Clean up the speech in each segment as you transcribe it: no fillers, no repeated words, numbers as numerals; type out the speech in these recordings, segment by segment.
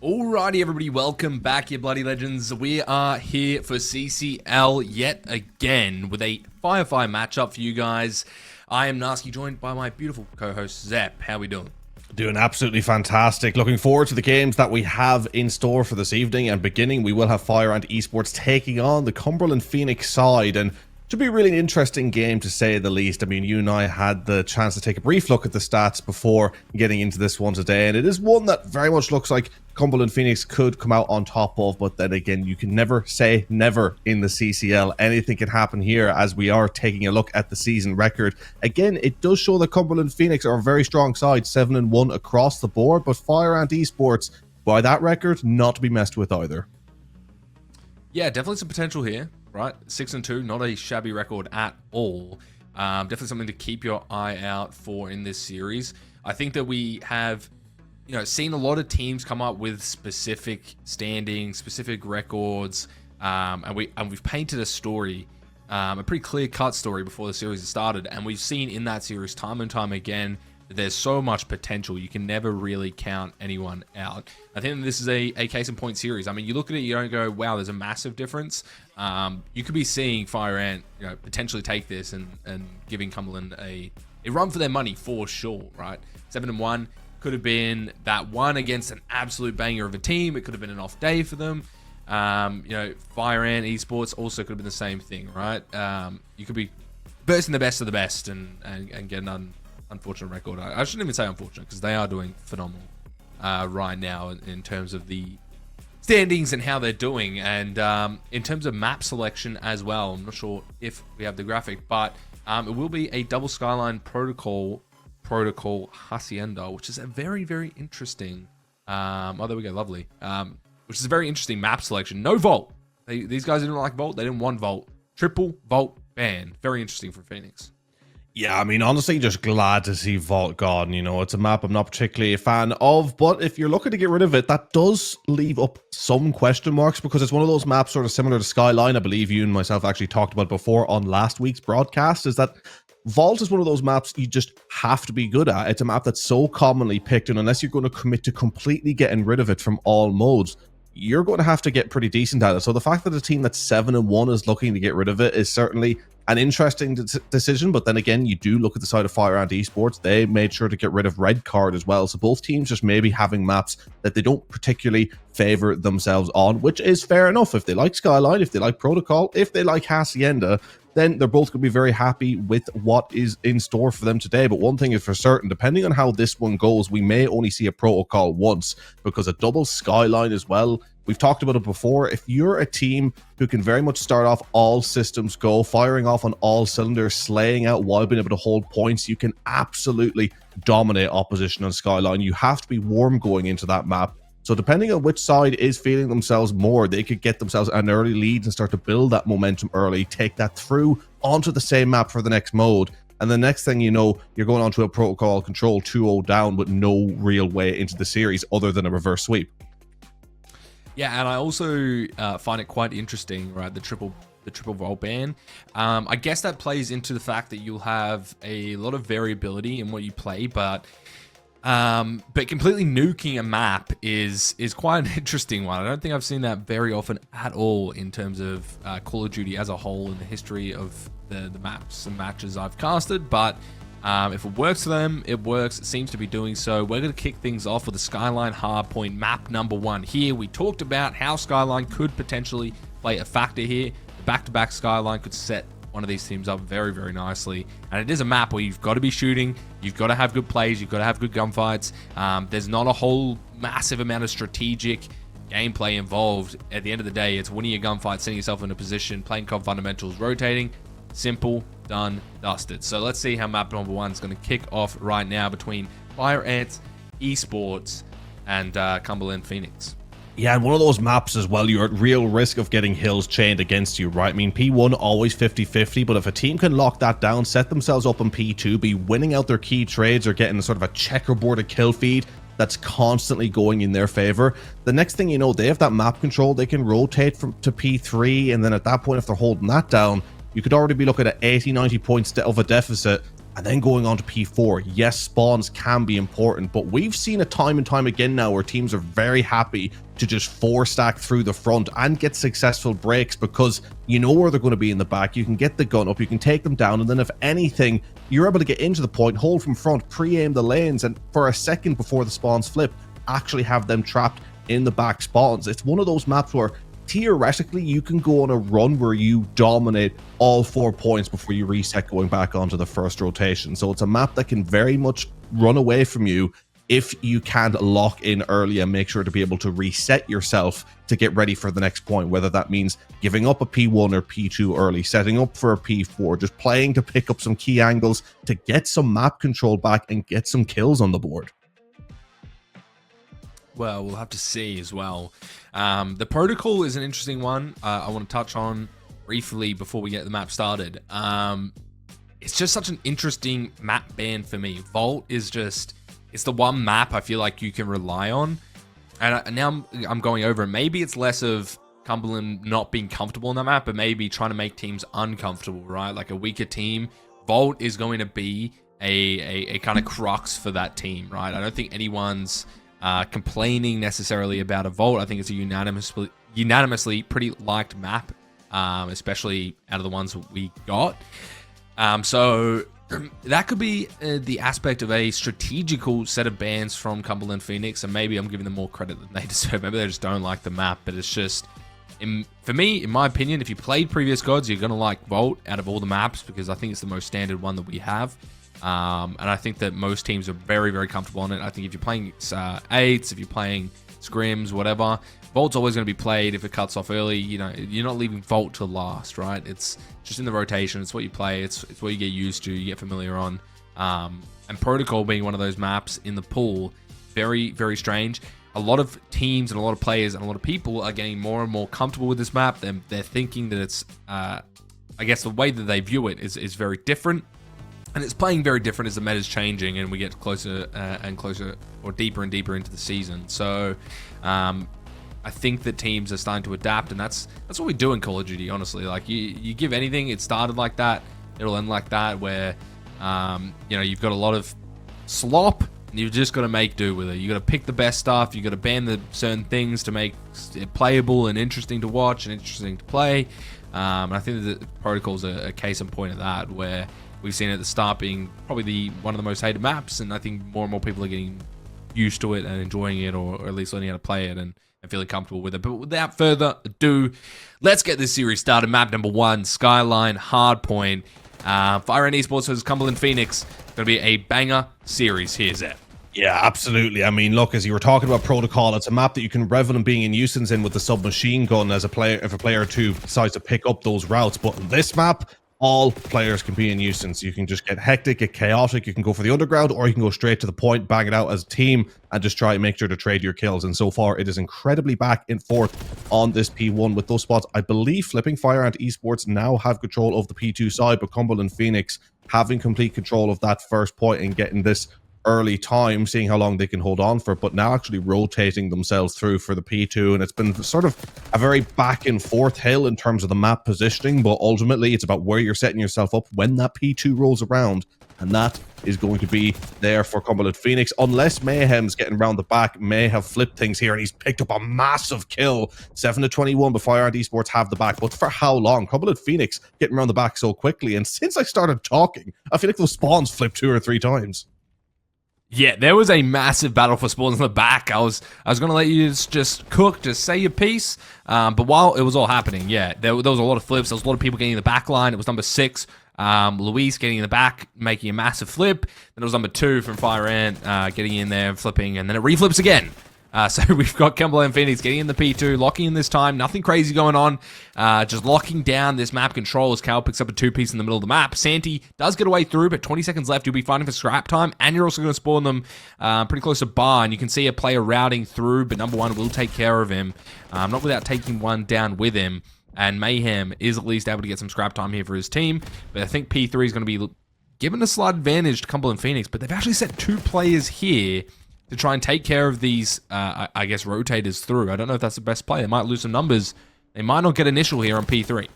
Alrighty, everybody, welcome back, you bloody legends. We are here for CCL yet again with a fire matchup for you guys. I am Nasky, joined by my beautiful co-host Zep. How we doing? Doing absolutely fantastic. Looking forward to the games that we have in store for this evening. And beginning, we will have Fire and Esports taking on the Cumberland Phoenix side. And it should be a really interesting game, to say the least. I mean, you and I had the chance to take a brief look at the stats before getting into this one today. And it is one that very much looks like Cumberland Phoenix could come out on top of. But then again, you can never say never in the CCL. Anything can happen here, as we are taking a look at the season record. Again, it does show that Cumberland Phoenix are a very strong side, 7-1 across the board. But Fire and Esports, by that record, not to be messed with either. Yeah, definitely some potential here, right? 6-2, not a shabby record at all. Definitely something to keep your eye out for in this series. I think that we have, seen a lot of teams come up with specific standings, specific records, and we've painted a story, a pretty clear-cut story before the series has started, and we've seen in that series time and time again that there's so much potential. You can never really count anyone out. I think this is a case in point series. I mean, you look at it, you don't go, wow, there's a massive difference. You could be seeing Fire Ant, potentially take this and giving Cumberland a run for their money for sure, right? 7-1 could have been that one against an absolute banger of a team. It could have been an off day for them. Fire Ant Esports also could have been the same thing, right? You could be versing the best of the best and get an unfortunate record. I shouldn't even say unfortunate, because they are doing phenomenal right now in terms of the standings and how they're doing, and in terms of map selection as well. I'm not sure if we have the graphic, but it will be a double skyline protocol hacienda, which is a very, very interesting oh, there we go, lovely, which is a very interesting map selection. No vault. These guys didn't like vault. They didn't want vault. Triple vault ban. Very interesting for Phoenix. Yeah, I mean, honestly, just glad to see Vault gone. It's a map I'm not particularly a fan of, but if you're looking to get rid of it, that does leave up some question marks, because it's one of those maps sort of similar to Skyline. I believe you and myself actually talked about before on last week's broadcast, is that Vault is one of those maps you just have to be good at. It's a map that's so commonly picked, and unless you're going to commit to completely getting rid of it from all modes, you're going to have to get pretty decent at it. So the fact that a team that's 7-1 is looking to get rid of it is certainly an interesting decision. But then again, you do look at the side of Fire and Esports. They made sure to get rid of Red Card as well. So both teams just maybe having maps that they don't particularly favor themselves on, which is fair enough. If they like Skyline, if they like Protocol, if they like Hacienda, then they're both going to be very happy with what is in store for them today. But one thing is for certain, depending on how this one goes, we may only see a Protocol once, because a double Skyline as well, we've talked about it before. If you're a team who can very much start off all systems go, firing off on all cylinders, slaying out while being able to hold points, you can absolutely dominate opposition on Skyline. You have to be warm going into that map. So depending on which side is feeling themselves more, they could get themselves an early lead and start to build that momentum early, take that through onto the same map for the next mode. And the next thing you know, you're going on to a Protocol control 2-0 down with no real way into the series other than a reverse sweep. Yeah, and I also find it quite interesting, right? The triple vault ban. I guess that plays into the fact that you'll have a lot of variability in what you play, but completely nuking a map is quite an interesting one. I don't think I've seen that very often at all in terms of Call of Duty as a whole in the history of the maps and matches I've casted, but if it works for them, it works. It seems to be doing so. We're going to kick things off with the Skyline Hardpoint map number 1 here. We talked about how Skyline could potentially play a factor here. The back-to-back Skyline could set one of these teams up very, very nicely. And it is a map where you've got to be shooting, you've got to have good plays, you've got to have good gunfights. There's not a whole massive amount of strategic gameplay involved. At the end of the day, it's winning your gunfight, setting yourself in a position, playing COD fundamentals, rotating. Simple, done, dusted. So let's see how map number 1 is going to kick off right now between Fire Ants, Esports, and Cumberland Phoenix. Yeah, and one of those maps as well, you're at real risk of getting hills chained against you, right? I mean, P1 always 50-50, but if a team can lock that down, set themselves up in P2, be winning out their key trades or getting sort of a checkerboarded kill feed that's constantly going in their favor, the next thing you know, they have that map control, they can rotate to P3, and then at that point, if they're holding that down, you could already be looking at 80-90 points of a deficit And then going on to P4, yes, spawns can be important, but we've seen it time and time again now where teams are very happy to just 4-stack through the front and get successful breaks because you know where they're going to be in the back. You can get the gun up, you can take them down, and then if anything, you're able to get into the point, hold from front, pre-aim the lanes, and for a second before the spawns flip, actually have them trapped in the back spawns. It's one of those maps where theoretically you can go on a run where you dominate all 4 points before you reset going back onto the first rotation. So it's a map that can very much run away from you if you can't lock in early and make sure to be able to reset yourself to get ready for the next point, whether that means giving up a P1 or P2 early, setting up for a P4, just playing to pick up some key angles to get some map control back and get some kills on the board. Well, we'll have to see as well. The protocol is an interesting one. I want to touch on briefly before we get the map started. It's just such an interesting map ban for me. Vault is just, it's the one map I feel like you can rely on. And now I'm going over it. Maybe it's less of Cumberland not being comfortable in that map, but maybe trying to make teams uncomfortable, right? Like a weaker team. Vault is going to be a kind of crux for that team, right? I don't think anyone's complaining necessarily about a Vault. I think it's a unanimously pretty liked map, especially out of the ones we got. So that could be the aspect of a strategical set of bans from Cumberland Phoenix, and maybe I'm giving them more credit than they deserve. Maybe they just don't like the map, but it's just, for me, in my opinion, if you played previous gods, you're going to like Vault out of all the maps because I think it's the most standard one that we have. And I think that most teams are very, very comfortable on it. I think if you're playing 8s, if you're playing scrims, whatever, Vault's always going to be played. If it cuts off early, you know, you're not leaving Vault to last, right? It's just in the rotation. It's what you play. It's what you get used to, you get familiar on. And Protocol being one of those maps in the pool, very, very strange. A lot of teams and a lot of players and a lot of people are getting more and more comfortable with this map. They're thinking that it's, I guess the way that they view it is very different. And it's playing very different as the meta's changing and we get closer and closer or deeper and deeper into the season. So I think that teams are starting to adapt, and that's what we do in Call of Duty, honestly. Like you give anything, it started like that, it'll end like that, where you know, you've got a lot of slop and you've just got to make do with it. You got to pick the best stuff, you got to ban the certain things to make it playable and interesting to watch and interesting to play. And I think that the Protocol's a case in point of that, where we've seen it at the start being probably one of the most hated maps, and I think more and more people are getting used to it and enjoying it, or at least learning how to play it and feeling comfortable with it. But without further ado, let's get this series started. Map number 1, Skyline Hardpoint. Fire and Esports versus Cumberland Phoenix. Going to be a banger series. Here's it. Yeah, absolutely. I mean, look, as you were talking about Protocol, it's a map that you can revel in being a nuisance in with the submachine gun as a player, if a player or two decides to pick up those routes. But in this map, all players can be a nuisance. You can just get hectic, get chaotic. You can go for the underground, or you can go straight to the point, bang it out as a team, and just try and make sure to trade your kills. And so far, it is incredibly back and forth on this P1 with those spots. I believe Flipping Fire and Esports now have control of the P2 side, but Cumberland Phoenix having complete control of that first point and getting this early time, seeing how long they can hold on for, but now actually rotating themselves through for the P2, and it's been sort of a very back and forth hill in terms of the map positioning, but ultimately it's about where you're setting yourself up when that P2 rolls around, and that is going to be there for Cumberland Phoenix, unless Mayhem's getting around the back. May have flipped things here, and he's picked up a massive kill. 7-21, but Fire and Esports have the back, but for how long? Cumberland Phoenix getting around the back so quickly, and since I started talking, I feel like those spawns flipped 2 or 3 times. Yeah, there was a massive battle for spawns in the back. I was going to let you just cook, just say your piece. But while it was all happening, yeah, there was a lot of flips. There was a lot of people getting in the back line. It was number 6, Luis getting in the back, making a massive flip. Then it was number 2 from Fire Ant getting in there, flipping, and then it reflips again. So we've got Cumberland Phoenix getting in the P2, locking in this time. Nothing crazy going on. Just locking down this map control as Cal picks up a 2-piece in the middle of the map. Santi does get away through, but 20 seconds left. You'll be fighting for scrap time, and you're also going to spawn them pretty close to bar. And you can see a player routing through, but number 1 will take care of him. Not without taking one down with him. And Mayhem is at least able to get some scrap time here for his team. But I think P3 is going to be given a slight advantage to Cumberland Phoenix, but they've actually set 2 players here to try and take care of these, I guess, rotators through. I don't know if that's the best play. They might lose some numbers. They might not get initial here on P3.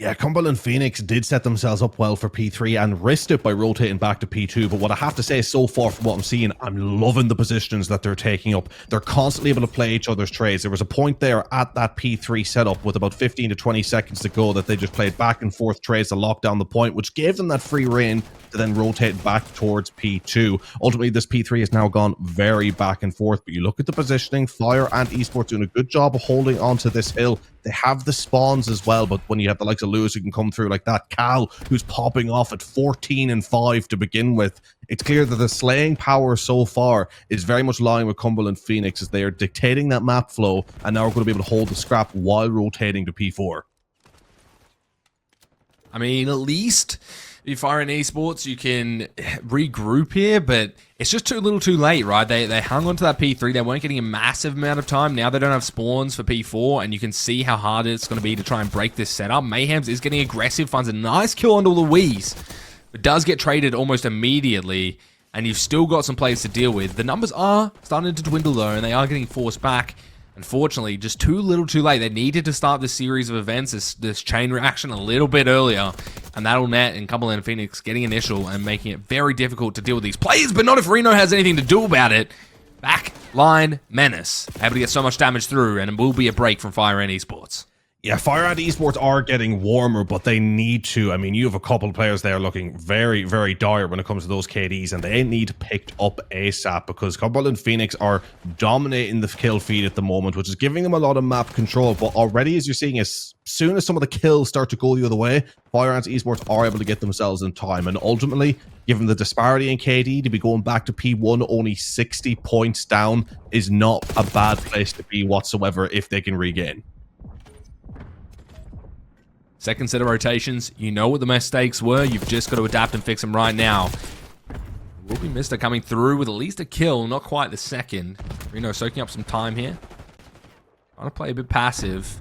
Yeah, Cumberland Phoenix did set themselves up well for P3 and risked it by rotating back to P2. But what I have to say, so far from what I'm seeing, I'm loving the positions that they're taking up. They're constantly able to play each other's trades. There was a point there at that P3 setup with about 15 to 20 seconds to go that they just played back and forth trades to lock down the point, which gave them that free reign to then rotate back towards P2. Ultimately, this P3 has now gone very back and forth. But you look at the positioning, Fire and Esports doing a good job of holding onto this hill. They have the spawns as well, but when you have the likes of Lewis who can come through like that, Cal who's popping off at 14 and 5 to begin with, it's clear that the slaying power so far is very much lying with Cumberland Phoenix as they are dictating that map flow and now are going to be able to hold the scrap while rotating to P4. I mean, at least if you fire in Esports, you can regroup here, but it's just too little too late, right? They hung onto that P3. They weren't getting a massive amount of time. Now they don't have spawns for P4, and you can see how hard it's going to be to try and break this setup. Mayhems is getting aggressive, finds a nice kill onto Louise, but does get traded almost immediately, and you've still got some players to deal with. The numbers are starting to dwindle, though, and they are getting forced back. Unfortunately, just too little too late. They needed to start this series of events, this chain reaction a little bit earlier, and that'll net in Cumberland Phoenix getting initial and making it very difficult to deal with these players, but not if Reno has anything to do about it. Back line menace, able to get so much damage through, and it will be a break from Fire and Esports. Yeah, Fire and Esports are getting warmer, but they need to. I mean, you have a couple of players there looking very, very dire when it comes to those KDs, and they need picked up ASAP because Cumberland Phoenix are dominating the kill feed at the moment, which is giving them a lot of map control. But already, as you're seeing, as soon as some of the kills start to go the other way, Fire and Esports are able to get themselves in time. And ultimately, given the disparity in KD, to be going back to P1 only 60 points down is not a bad place to be whatsoever if they can regain. Second set of rotations, you know what the mistakes were, you've just got to adapt and fix them right now. Will be Mister coming through with at least a kill, not quite the second. Reno soaking up some time here. Trying to play a bit passive.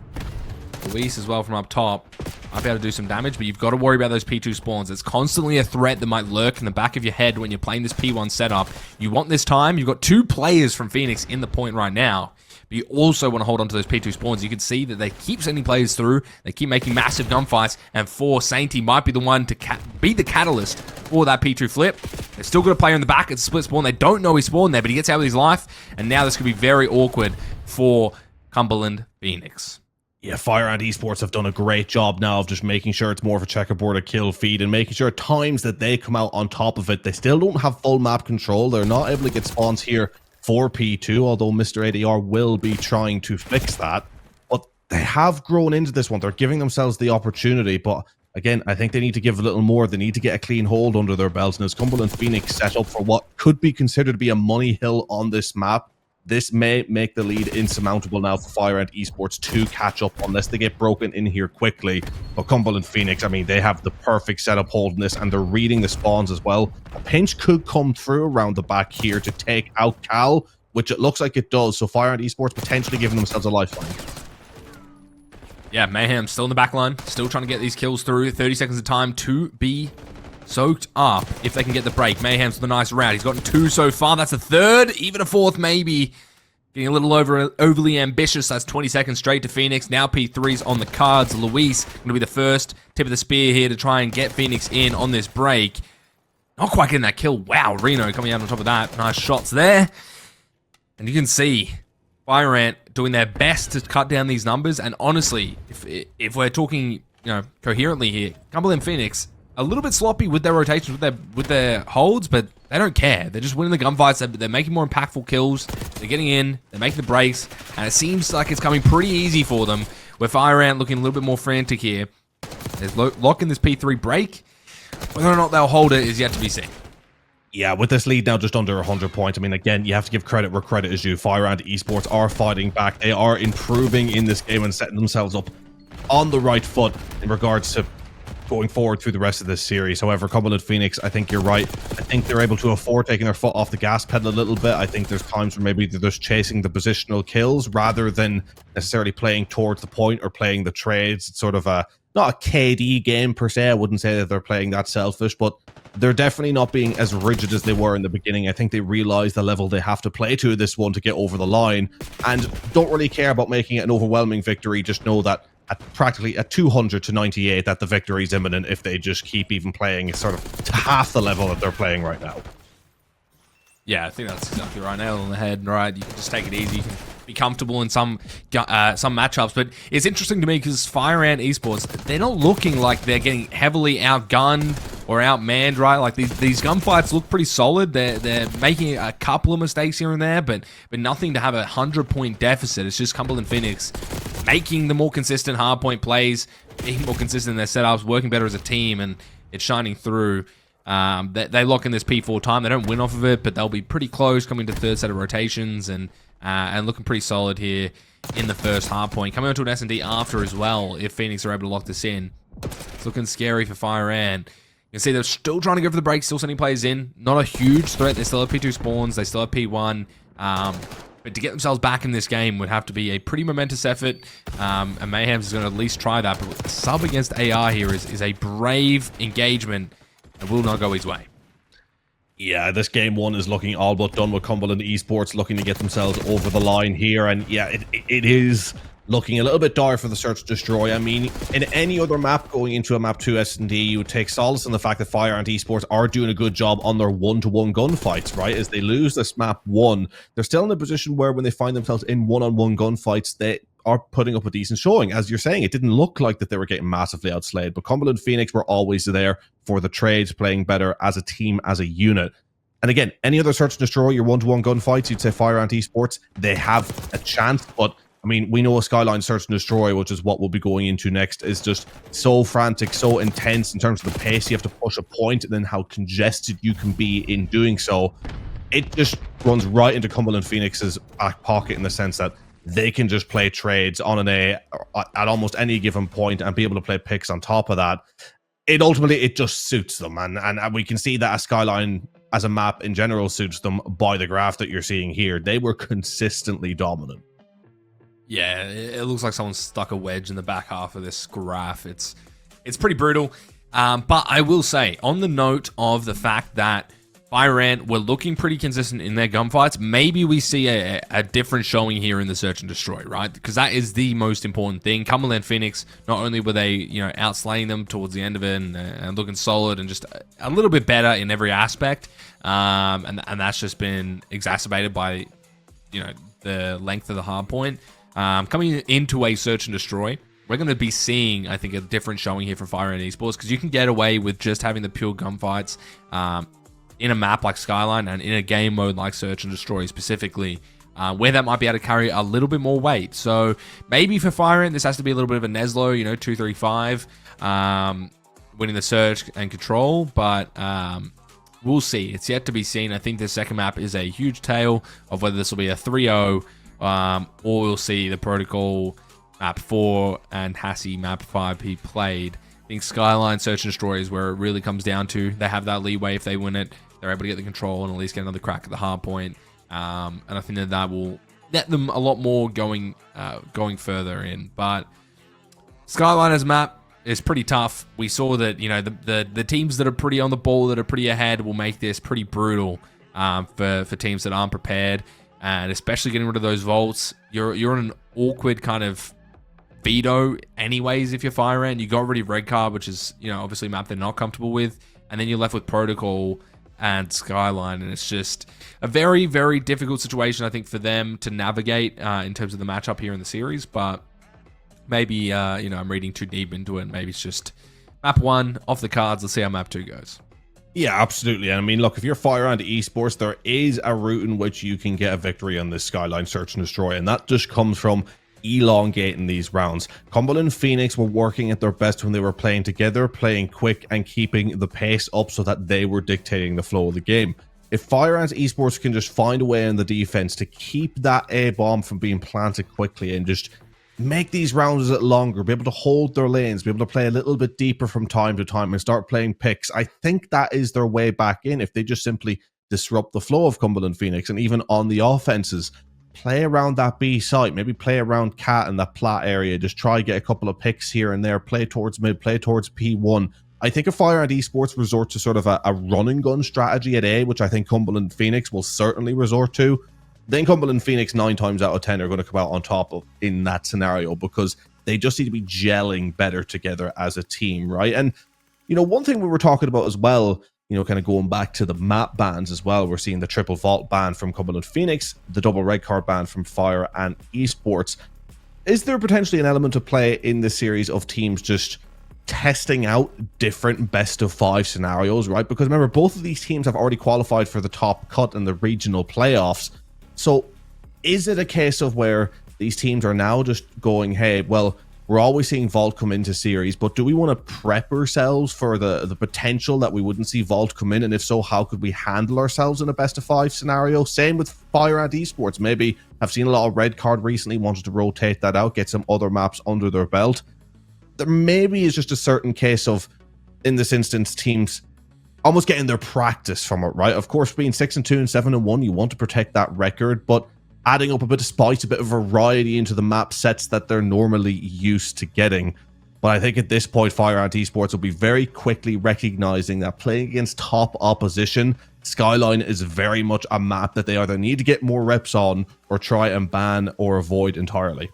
Luis as well from up top. Might be able to do some damage, but you've got to worry about those P2 spawns. It's constantly a threat that might lurk in the back of your head when you're playing this P1 setup. You want this time, you've got 2 players from Phoenix in the point right now. But you also want to hold on to those P2 spawns. You can see that they keep sending players through. They keep making massive gunfights. And Sainty might be the one to be the catalyst for that P2 flip. They've still got a player in the back. It's a split spawn. They don't know he's spawned there, but he gets out with his life. And now this could be very awkward for Cumberland Phoenix. Yeah, Fire and Esports have done a great job now of just making sure it's more of a checkerboard, a kill feed, and making sure at times that they come out on top of it. They still don't have full map control. They're not able to get spawns here for P2, although Mr. ADR will be trying to fix that. But they have grown into this one. They're giving themselves the opportunity, but again, I think they need to give a little more. They need to get a clean hold under their belts. And as Cumberland Phoenix set up for what could be considered to be a money hill on this map, this may make the lead insurmountable now for Fire and Esports to catch up unless they get broken in here quickly. But Cumberland Phoenix, I mean, they have the perfect setup holding this, and they're reading the spawns as well. A pinch could come through around the back here to take out Cal, which it looks like it does. So Fire and Esports potentially giving themselves a lifeline. Yeah, Mayhem still in the back line, still trying to get these kills through. 30 seconds of time to be soaked up if they can get the break. Mayhem's with a nice round. He's gotten 2 so far. That's a 3rd, even a 4th maybe. Getting a little overly ambitious. That's 20 seconds straight to Phoenix. Now P3's on the cards. Luis going to be the first tip of the spear here to try and get Phoenix in on this break. Not quite getting that kill. Wow, Reno coming out on top of that. Nice shots there. And you can see Fire Ant doing their best to cut down these numbers. And honestly, if we're talking, coherently here, Cumberland Phoenix a little bit sloppy with their rotations, with their holds, but they don't care. They're just winning the gunfights. They're making more impactful kills. They're getting in. They're making the breaks, and it seems like it's coming pretty easy for them. With Fire Ant looking a little bit more frantic here. There's locking this P3 break. Whether or not they'll hold it is yet to be seen. Yeah, with this lead now just under 100 points, I mean, again, you have to give credit where credit is due. Fire and Esports are fighting back. They are improving in this game and setting themselves up on the right foot in regards to going forward through the rest of this series. However, Cumberland Phoenix, I think you're right. I think they're able to afford taking their foot off the gas pedal a little bit. I think there's times where maybe they're just chasing the positional kills rather than necessarily playing towards the point or playing the trades. It's sort of not a KD game per se. I wouldn't say that they're playing that selfish, but they're definitely not being as rigid as they were in the beginning. I think they realize the level they have to play to this one to get over the line and don't really care about making it an overwhelming victory. Just know that at practically at 200 to 98 that the victory is imminent if they just keep even playing sort of to half the level that they're playing right now. Yeah, I think that's exactly right. Nail on the head, right? You can just take it easy. You can be comfortable in some matchups. But it's interesting to me because Fire Ant Esports, they're not looking like they're getting heavily outgunned or outmanned, right? Like these gunfights look pretty solid. They're making a couple of mistakes here and there, but nothing to have a 100-point deficit. It's just Cumberland Phoenix making the more consistent hardpoint plays, being more consistent in their setups, working better as a team, and it's shining through. They lock in this P4 time. They don't win off of it, but they'll be pretty close coming to third set of rotations and looking pretty solid here in the first hard point. Coming on to an S&D after as well, if Phoenix are able to lock this in. It's looking scary for Fire Ant. You can see they're still trying to go for the break, still sending players in. Not a huge threat. They still have P2 spawns. They still have P1. But to get themselves back in this game would have to be a pretty momentous effort. And Mayhem's is going to at least try that. But sub against AR here is a brave engagement. It will not go his way. Yeah, this game one is looking all but done with Cumberland Esports looking to get themselves over the line here. And yeah, it is looking a little bit dire for the Search and Destroy. I mean, in any other map going into a map 2 S&D, you would take solace in the fact that Fire Ant Esports are doing a good job on their one-to-one gunfights, right? As they lose this map 1, they're still in a position where when they find themselves in one-on-one gunfights, they are putting up a decent showing. As you're saying, it didn't look like that they were getting massively outslayed, but Cumberland Phoenix were always there for the trades, playing better as a team, as a unit. And again, any other Search and Destroy, your one-to-one gunfights, you'd say Fire Ant Esports, they have a chance, but I mean, we know a Skyline Search and Destroy, which is what we'll be going into next, is just so frantic, so intense in terms of the pace you have to push a point and then how congested you can be in doing so. It just runs right into Cumberland Phoenix's back pocket in the sense that they can just play trades on an A at almost any given point and be able to play picks on top of that. It just suits them, and we can see that a Skyline as a map in general suits them by the graph that you're seeing here. They were consistently dominant. Yeah, it looks like someone stuck a wedge in the back half of this graph. It's pretty brutal. But I will say, on the note of the fact that Fire Ant were looking pretty consistent in their gunfights, maybe we see a different showing here in the Search and Destroy, right? Because that is the most important thing. Cumberland Phoenix, not only were they, outslaying them towards the end of it and looking solid and just a little bit better in every aspect, and that's just been exacerbated by, the length of the hard point. Coming into a Search and Destroy, we're going to be seeing, I think, a different showing here from Fire Ant Esports, because you can get away with just having the pure gunfights in a map like Skyline and in a game mode like Search and Destroy specifically, where that might be able to carry a little bit more weight. So maybe for Fire Ant, this has to be a little bit of a Neslo, 235, winning the Search and Control, but we'll see. It's yet to be seen. I think the second map is a huge tale of whether this will be a 3-0, or we'll see the Protocol map 4 and Hassie map 5 be played. I think Skyline Search and Destroy is where it really comes down to. They have that leeway if they win it. They're able to get the control and at least get another crack at the hard point. And I think that will net them a lot more going further in. But Skyline as a map is pretty tough. We saw that, the teams that are pretty on the ball, that are pretty ahead, will make this pretty brutal for teams that aren't prepared. And especially getting rid of those vaults, you're in an awkward kind of veto anyways if you're Fire Ant. You got rid of Red Card, which is, obviously a map they're not comfortable with. And then you're left with Protocol and Skyline. And it's just a very, very difficult situation, I think, for them to navigate in terms of the matchup here in the series. But maybe, I'm reading too deep into it. Maybe it's just map 1 off the cards. Let's see how map 2 goes. Yeah, absolutely. And I mean, look, if you're Fire Ant Esports, there is a route in which you can get a victory on this Skyline Search and Destroy, and that just comes from elongating these rounds. Cumberland Phoenix were working at their best when they were playing together, playing quick and keeping the pace up so that they were dictating the flow of the game. If Fire Ant Esports can just find a way in the defense to keep that A-bomb from being planted quickly and just make these rounds a little longer, be able to hold their lanes, be able to play a little bit deeper from time to time and start playing picks, I think that is their way back in. If they just simply disrupt the flow of Cumberland Phoenix, and even on the offenses, play around that B site, maybe play around Cat and that plat area, just try get a couple of picks here and there, play towards mid, play towards P1. I think if Fire Ant Esports resort to sort of a run and gun strategy at A, which I think Cumberland Phoenix will certainly resort to, then Cumberland Phoenix 9 times out of 10 are going to come out on top of in that scenario, because They just need to be gelling better together as a team, right? And, you know, one thing we were talking about as well, you know, kind of going back to the map bans as well, we're seeing the triple vault ban from Cumberland Phoenix, the double red card ban from Fire and Esports. Is there potentially an element of play in this series of teams just testing out different best of 5 scenarios, right? Because remember, both of these teams have already qualified for the top cut in the regional playoffs. So is it a case of where these teams are now just going, hey, well, we're always seeing Vault come into series, but do we want to prep ourselves for the potential that we wouldn't see Vault come in? And if so, how could we handle ourselves in a best of 5 scenario? Same with Fire and Esports. Maybe I've seen a lot of red card recently, wanted to rotate that out, get some other maps under their belt. There maybe is just a certain case of, in this instance, teams almost getting their practice from it, right? Of course, being 6-2 and 7-1, you want to protect that record, but adding up a bit of spice, a bit of variety into the map sets that they're normally used to getting. But I think at this point, Fire and Esports will be very quickly recognizing that playing against top opposition, Skyline is very much a map that they either need to get more reps on or try and ban or avoid entirely.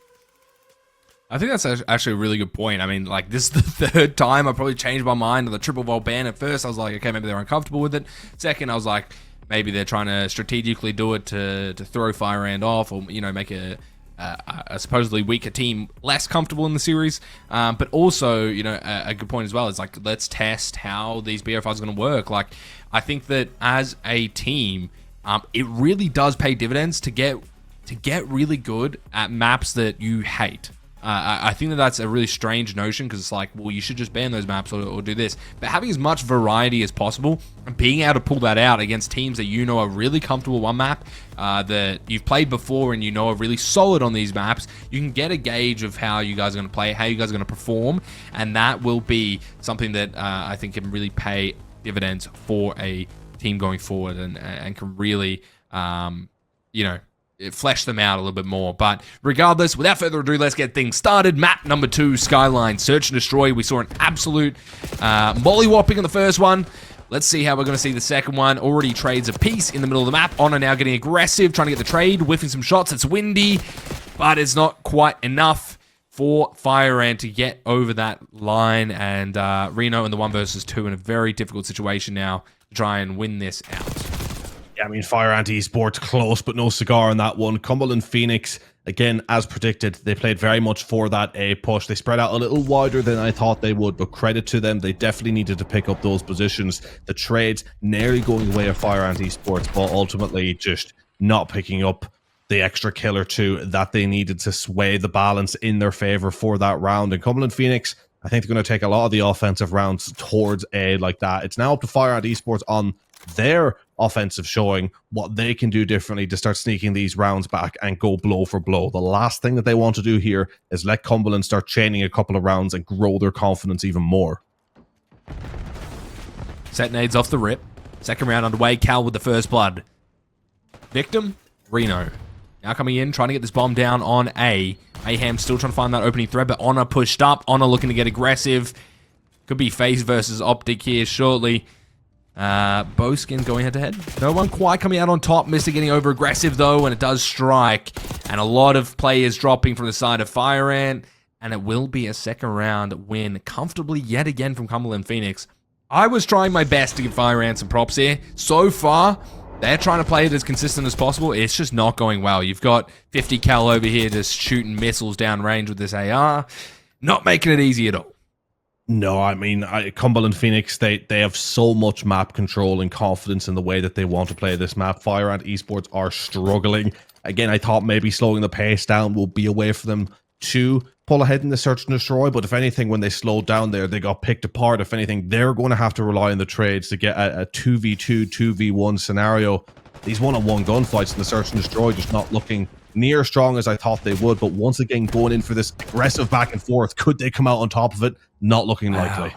I think that's actually a really good point. I mean, like, this is the third time I probably changed my mind on the triple vault ban. At first, I was like, okay, maybe they're uncomfortable with it. Second, I was like, maybe they're trying to strategically do it to throw Fire and off, or, you know, make a supposedly weaker team less comfortable in the series. But also, you know, a good point as well is, like, let's test how these BO5s are going to work. Like, I think that as a team, it really does pay dividends to get really good at maps that you hate. I think that that's a really strange notion, because it's like, well, you should just ban those maps or do this. But having as much variety as possible and being able to pull that out against teams that you know are really comfortable one map, that you've played before and you know are really solid on these maps, you can get a gauge of how you guys are going to play, how you guys are going to perform, and that will be something that I think can really pay dividends for a team going forward, and can really, you know, flesh them out a little bit more. But regardless, without further ado, let's get things started. Map number 2, Skyline, Search and Destroy. We saw an absolute molly-whopping in the first one. Let's see how we're going to see the second one. Already trades a piece in the middle of the map. Honor now getting aggressive, trying to get the trade, whiffing some shots. It's windy, but it's not quite enough for Fire Ant to get over that line. And Reno in the 1 versus 2 in a very difficult situation now to try and win this out. Yeah, I mean, Fire and Esports close, but no cigar in that one. Cumberland Phoenix, again, as predicted, they played very much for that A push. They spread out a little wider than I thought they would, but credit to them, they definitely needed to pick up those positions. The trades nearly going the way of Fire and Esports, but ultimately just not picking up the extra kill or two that they needed to sway the balance in their favor for that round. And Cumberland Phoenix, I think they're going to take a lot of the offensive rounds towards A like that. It's now up to Fire and Esports on their offensive showing what they can do differently to start sneaking these rounds back and go blow for blow. The last thing that they want to do here is let Cumberland start chaining a couple of rounds and grow their confidence even more. Set nades off the rip. Second round underway. Cal with the first blood. Victim, Reno. Now coming in, trying to get this bomb down on A. Mayhem still trying to find that opening thread, but Honor pushed up. Honor looking to get aggressive. Could be FaZe versus Optic here shortly. Both skins going head to head. No one quite coming out on top. Mister getting over aggressive though, and it does strike. And a lot of players dropping from the side of Fire Ant. And it will be a second round win comfortably yet again from Cumberland Phoenix. I was trying my best to give Fire Ant some props here. So far, they're trying to play it as consistent as possible. It's just not going well. You've got 50 cal over here just shooting missiles down range with this AR. Not making it easy at all. No, I mean, Cumberland Phoenix, they have so much map control and confidence in the way that they want to play this map. Fire and Esports are struggling. Again, I thought maybe slowing the pace down will be a way for them to pull ahead in the Search and Destroy, but if anything, when they slowed down there, they got picked apart. If anything, they're going to have to rely on the trades to get a 2v2, 2v1 scenario. These one-on-one gunfights in the Search and Destroy just not looking near as strong as I thought they would, but once again, going in for this aggressive back and forth, could they come out on top of it? Not looking likely.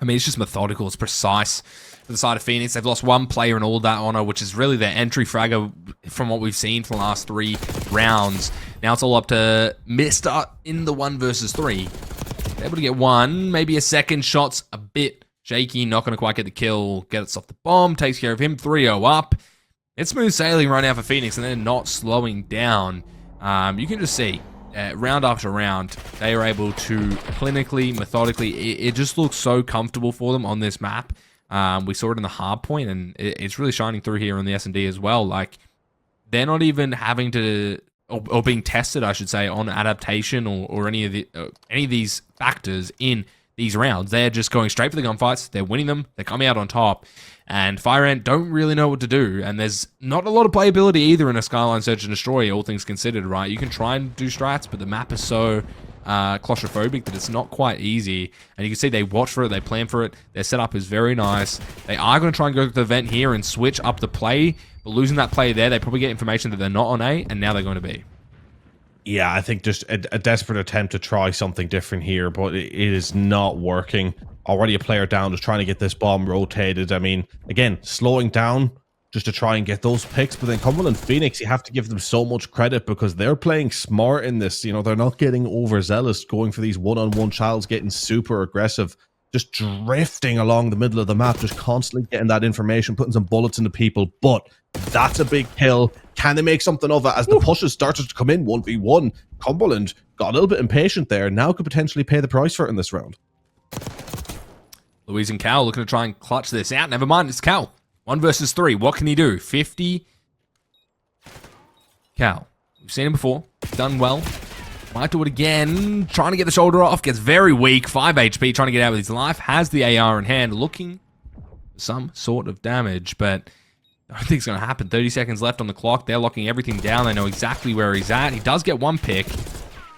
I mean, it's just methodical. It's precise. For the side of Phoenix, they've lost one player in all that Honor, which is really their entry fragger from what we've seen for the last 3 rounds. Now it's all up to Mister in the 1 versus 3. Able to get one, maybe a second. Shot's a bit shaky, not going to quite get the kill. Gets off the bomb, takes care of him. 3-0 up. It's smooth sailing right now for Phoenix, and they're not slowing down. You can just see round after round, they are able to clinically, methodically, it just looks so comfortable for them on this map. We saw it in the hard point, and it's really shining through here on the S&D as well. Like, they're not even having to, or being tested, I should say, on adaptation or any of these factors in these rounds. They're just going straight for the gunfights. They're winning them. They're coming out on top. And Fire Ant don't really know what to do. And there's not a lot of playability either in a Skyline Search and Destroy, all things considered, right? You can try and do strats, but the map is so claustrophobic that it's not quite easy. And you can see they watch for it. They plan for it. Their setup is very nice. They are going to try and go to the vent here and switch up the play. But losing that play there, they probably get information that they're not on A, and now they're going to B. Yeah, I think just a desperate attempt to try something different here, but it is not working. Already a player down, just trying to get this bomb rotated. I mean, again, slowing down just to try and get those picks. But then Cumberland Phoenix, you have to give them so much credit because they're playing smart in this. You know, they're not getting overzealous, going for these one-on-one childs, getting super aggressive, just drifting along the middle of the map, just constantly getting that information, putting some bullets into people. But that's a big kill. Can they make something of it as the pushes started to come in 1v1? Cumberland got a little bit impatient there. Now could potentially pay the price for it in this round. Louise and Cal looking to try and clutch this out. Never mind, it's Cal. 1 versus 3. What can he do? 50. Cal. We've seen him before. Done well. Might do it again. Trying to get the shoulder off. Gets very weak. 5 HP. Trying to get out with his life. Has the AR in hand. Looking for some sort of damage. But I don't think it's going to happen. 30 seconds left on the clock. They're locking everything down. They know exactly where he's at. He does get 1 pick.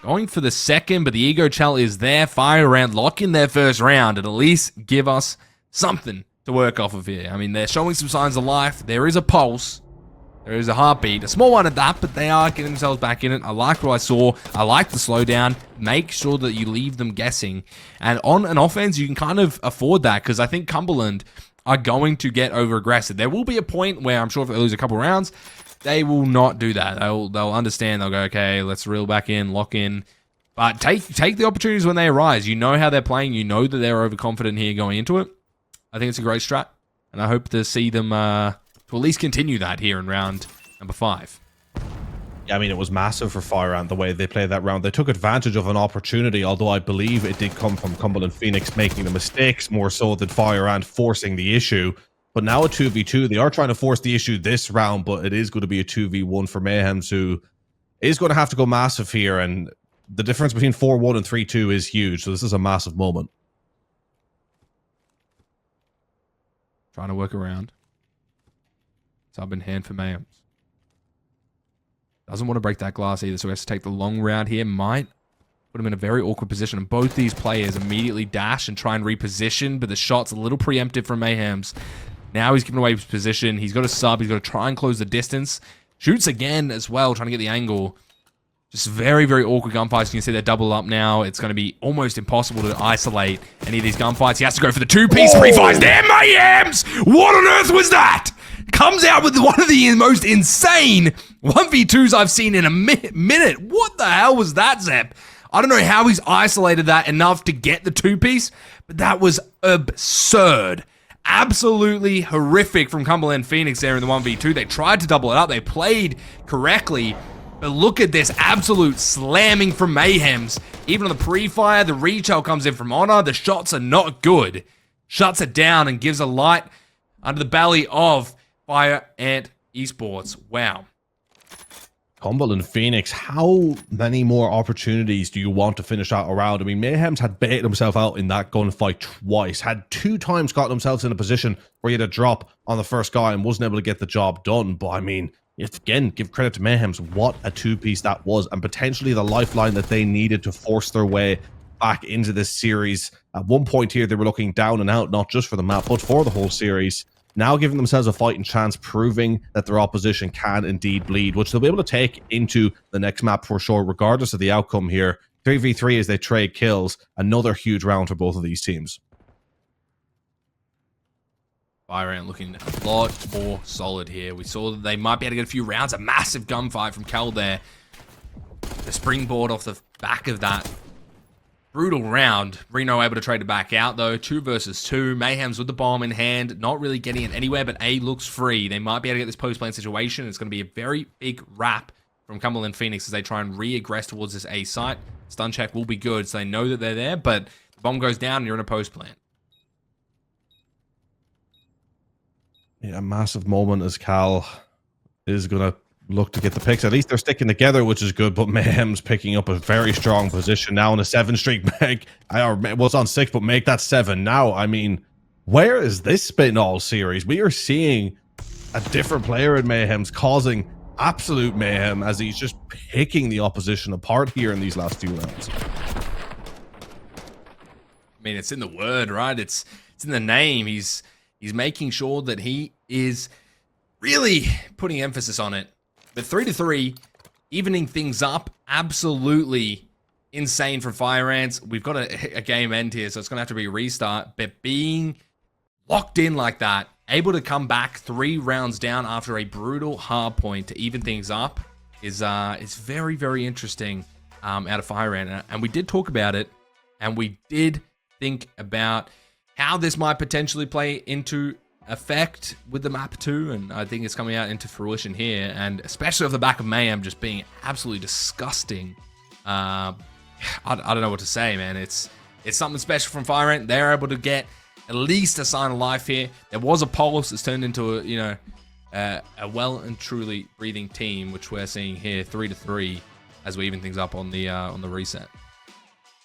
Going for the second, but the Ego Chell is there. Fire around, lock in their first round, and at least give us something to work off of here. I mean, they're showing some signs of life. There is a pulse. There is a heartbeat. A small one at that, but they are getting themselves back in it. I like what I saw. I like the slowdown. Make sure that you leave them guessing. And on an offense, you can kind of afford that, because I think Cumberland are going to get over-aggressive. There will be a point where I'm sure if they lose a couple rounds, they will not do that. They'll understand. They'll go, okay, let's reel back in, lock in. But take the opportunities when they arise. You know how they're playing. You know that they're overconfident here going into it. I think it's a great strat. And I hope to see them to at least continue that here in round number 5. Yeah, I mean, it was massive for Fire Ant the way they played that round. They took advantage of an opportunity, although I believe it did come from Cumberland Phoenix making the mistakes more so than Fire Ant forcing the issue. But now a 2v2, they are trying to force the issue this round, but it is going to be a 2v1 for Mayhems, who is going to have to go massive here. And the difference between 4-1 and 3-2 is huge, so this is a massive moment. Trying to work around. Sub in hand for Mayhems. Doesn't want to break that glass either, so he has to take the long route here. Might put him in a very awkward position. And both these players immediately dash and try and reposition, but the shot's a little preemptive from Mayhems. Now he's giving away his position. He's got a sub. He's got to try and close the distance. Shoots again as well, trying to get the angle. Just very, very awkward gunfights. You can see they're double up now. It's going to be almost impossible to isolate any of these gunfights. He has to go for the 2-piece pre-fires. There, Mayhems! What on earth was that? Comes out with one of the most insane 1v2s I've seen in a minute. What the hell was that, Zep? I don't know how he's isolated that enough to get the 2-piece, but that was absurd. Absolutely horrific from Cumberland Phoenix there in the 1v2. They tried to double it up. They played correctly. But look at this absolute slamming from Mayhems. Even on the pre-fire, the retail comes in from Honor. The shots are not good. Shuts it down and gives a light under the belly of Fire Ant Esports. Wow. Cumberland Phoenix, how many more opportunities do you want to finish out a round? I mean, Mayhems had baited himself out in that gunfight twice, had 2 times gotten themselves in a position where he had a drop on the first guy and wasn't able to get the job done. But I mean, again, give credit to Mayhems, what a 2-piece that was, and potentially the lifeline that they needed to force their way back into this series. At one point here, they were looking down and out, not just for the map, but for the whole series. Now giving themselves a fighting chance, proving that their opposition can indeed bleed, which they'll be able to take into the next map for sure, regardless of the outcome here. 3v3 as they trade kills. Another huge round for both of these teams. Fire Ant looking a lot more solid here. We saw that they might be able to get a few rounds. A massive gunfight from Cal there. The springboard off the back of that brutal round. Reno able to trade it back out though. 2 versus 2. Mayhems with the bomb in hand. Not really getting it anywhere, but A looks free. They might be able to get this post-plant situation. It's going to be a very big wrap from Cumberland Phoenix as they try and re-aggress towards this A site. Stun check will be good, so they know that they're there, but the bomb goes down and you're in a post plant. Yeah, a massive moment as Cal is going to look to get the picks. At least they're sticking together, which is good, but Mayhem's picking up a very strong position now in a 7 streak. It's on 6, but make that 7 now. I mean, where is this been all series? We are seeing a different player in Mayhem's causing absolute mayhem as he's just picking the opposition apart here in these last few rounds. I mean, it's in the word, right? It's in the name. He's making sure that he is really putting emphasis on it. But 3-3, evening things up, absolutely insane from Fire Ants. We've got a game end here, so it's going to have to be a restart. But being locked in like that, able to come back 3 rounds down after a brutal hard point to even things up is very, very interesting out of Fire Ant. And we did talk about it, and we did think about how this might potentially play into effect with the map 2, and I think it's coming out into fruition here, and especially off the back of Mayhem just being absolutely disgusting. I don't know what to say, man. It's something special from Fire Ant. They're able to get at least a sign of life here. There was a pulse that's turned into a well and truly breathing team, which we're seeing here 3-3 as we even things up on the reset.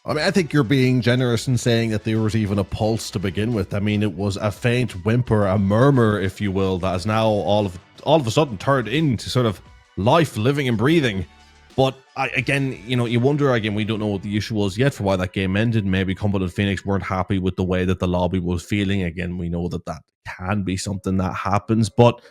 I mean, I think you're being generous in saying that there was even a pulse to begin with. I mean, it was a faint whimper, a murmur, if you will, that is now all of a sudden turned into sort of life, living and breathing. But again, you wonder, again, we don't know what the issue was yet for why that game ended. Maybe Cumberland Phoenix weren't happy with the way that the lobby was feeling. Again, we know that can be something that happens. But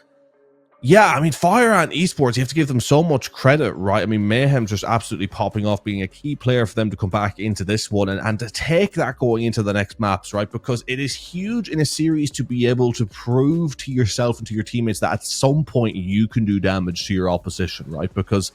yeah, I mean, Fire Ant Esports, you have to give them so much credit, right? I mean, Mayhem just absolutely popping off, being a key player for them to come back into this one and to take that going into the next maps, right? Because it is huge in a series to be able to prove to yourself and to your teammates that at some point you can do damage to your opposition, right? Because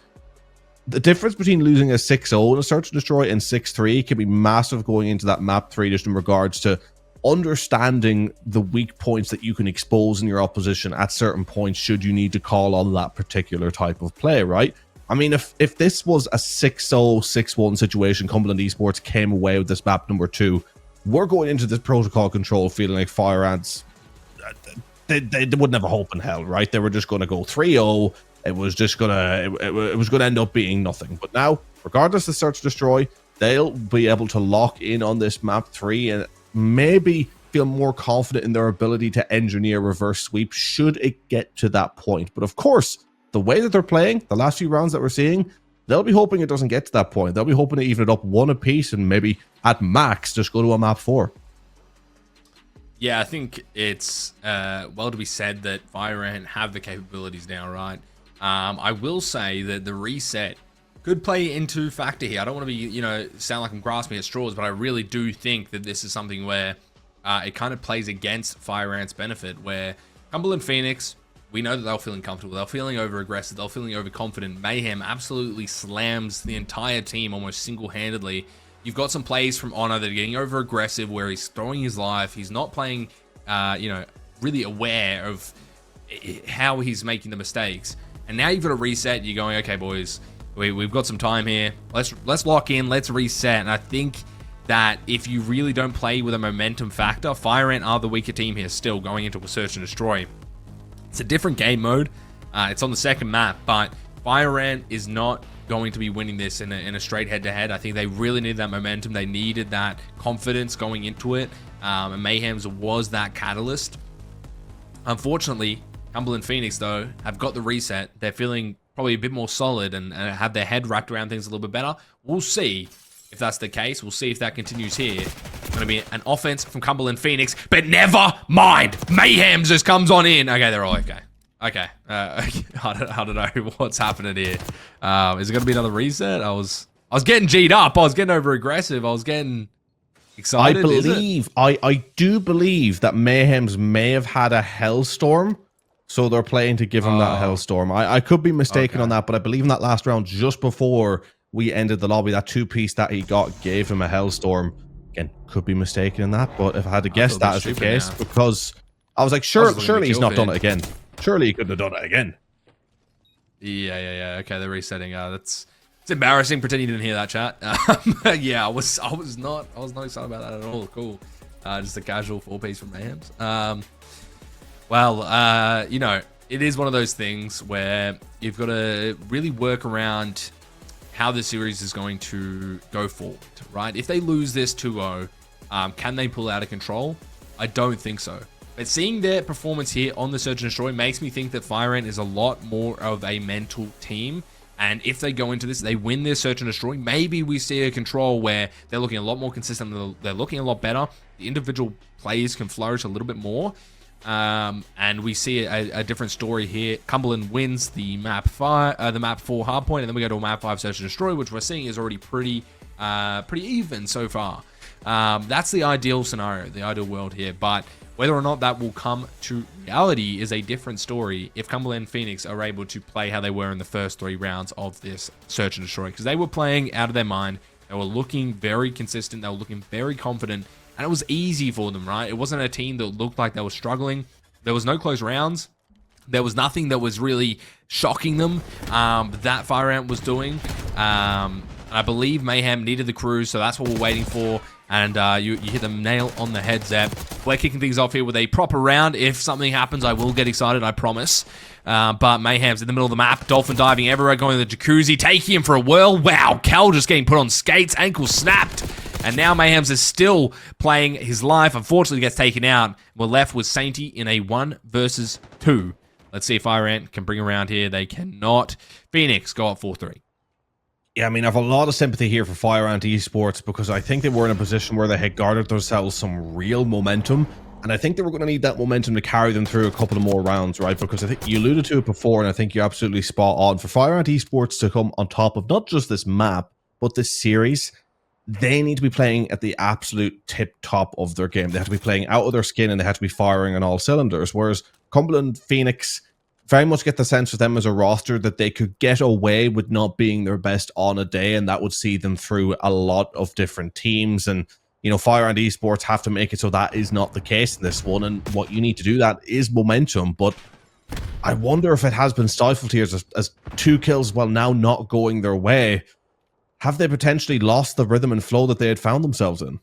the difference between losing a 6-0 in a Search and Destroy and 6-3 can be massive going into that map 3, just in regards to understanding the weak points that you can expose in your opposition at certain points should you need to call on that particular type of play, right? I mean, if this was a 6-0, 6-1 situation, Cumberland Esports came away with this map number 2, we're going into this protocol control feeling like Fire Ants, they wouldn't have a hope in hell, right? They were just going to go 3-0. It was just it was gonna end up being nothing. But now, regardless of Search Destroy, they'll be able to lock in on this map 3 and maybe feel more confident in their ability to engineer reverse sweep should it get to that point. But of course, the way that they're playing, the last few rounds that we're seeing, they'll be hoping it doesn't get to that point. They'll be hoping to even it up 1 apiece and maybe at max just go to a map 4. Yeah, I think it's well to be said that Fire Ant have the capabilities now, right? I will say that the reset could play into factor here. I don't want to be, sound like I'm grasping at straws, but I really do think that this is something where it kind of plays against Fire Ant's benefit, where Cumberland Phoenix, we know that they're feeling comfortable, they're feeling over-aggressive, they're feeling overconfident. Mayhem absolutely slams the entire team almost single-handedly. You've got some plays from Honor that are getting over-aggressive, where he's throwing his life, he's not playing, really aware of how he's making the mistakes. And now you've got a reset. You're going, okay, boys, we've got some time here. Let's lock in. Let's reset. And I think that if you really don't play with a momentum factor, Fire Ant are the weaker team here still going into a Search and Destroy. It's a different game mode. It's on the second map, but Fire Ant is not going to be winning this in a straight head-to-head. I think they really needed that momentum. They needed that confidence going into it. And Mayhem's was that catalyst. Unfortunately, Cumberland Phoenix, though, have got the reset. They're feeling probably a bit more solid and have their head wrapped around things a little bit better. We'll see if that's the case. We'll see if that continues here. It's going to be an offense from Cumberland Phoenix, but never mind. Mayhem just comes on in. Okay, they're all okay. Okay. I don't know what's happening here. Is it going to be another reset? I was getting G'd up. I was getting over-aggressive. I was getting excited. I do believe that Mayhem's may have had a Hellstorm. So they're playing to give him that Hellstorm. I could be mistaken on that, but I believe in that last round, just before we ended the lobby, that 2-piece that he got gave him a Hellstorm. Again, could be mistaken in that, but if I had to guess, that is the case, because I was like, surely he's not done it again. Surely he couldn't have done it again. Yeah. Okay, they're resetting. It's embarrassing. Pretend you didn't hear that, chat. Yeah, I was not excited about that at all. Cool. Just a casual 4-piece from Mayhems. Well, you know, it is one of those things where you've got to really work around how the series is going to go forward, right? If they lose this 2-0, can they pull out of control? I don't think so. But seeing their performance here on the Search and Destroy makes me think that FireAnt is a lot more of a mental team. And if they go into this, they win their Search and Destroy, maybe we see a control where they're looking a lot more consistent. They're looking a lot better. The individual players can flourish a little bit more. And we see a different story here. Cumberland wins the map 4 hardpoint, and then we go to a map 5 Search and Destroy, which we're seeing is already pretty even so far. That's the ideal scenario, the ideal world here. But whether or not that will come to reality is a different story if Cumberland and Phoenix are able to play how they were in the first 3 rounds of this Search and Destroy, because they were playing out of their mind. They were looking very consistent. They were looking very confident. And it was easy for them, right? It wasn't a team that looked like they were struggling. There was no close rounds. There was nothing that was really shocking them that FireAnt was doing. And I believe Mayhem needed the cruise, so that's what we're waiting for. And you hit the nail on the head, Zeb. We're kicking things off here with a proper round. If something happens, I will get excited, I promise. But Mayhem's in the middle of the map. Dolphin diving everywhere, going to the jacuzzi, taking him for a whirl. Wow, Cal just getting put on skates, ankle snapped. And now Mayhems is still playing his life. Unfortunately, gets taken out. We're left with Sainty in a 1 versus 2. Let's see if FireAnt can bring around here. They cannot. Phoenix go up 4-3. Yeah, I mean, I have a lot of sympathy here for FireAnt Esports because I think they were in a position where they had garnered themselves some real momentum. And I think they were going to need that momentum to carry them through a couple of more rounds, right? Because I think you alluded to it before, and I think you're absolutely spot on. For FireAnt Esports to come on top of not just this map, but this series, they need to be playing at the absolute tip top of their game. They have to be playing out of their skin, and they have to be firing on all cylinders. Whereas Cumberland, Phoenix, very much get the sense with them as a roster that they could get away with not being their best on a day, and that would see them through a lot of different teams. And, you know, FireAnt Esports have to make it so that is not the case in this one. And what you need to do that is momentum. But I wonder if it has been stifled here as 2 kills while now not going their way. Have they potentially lost the rhythm and flow that they had found themselves in?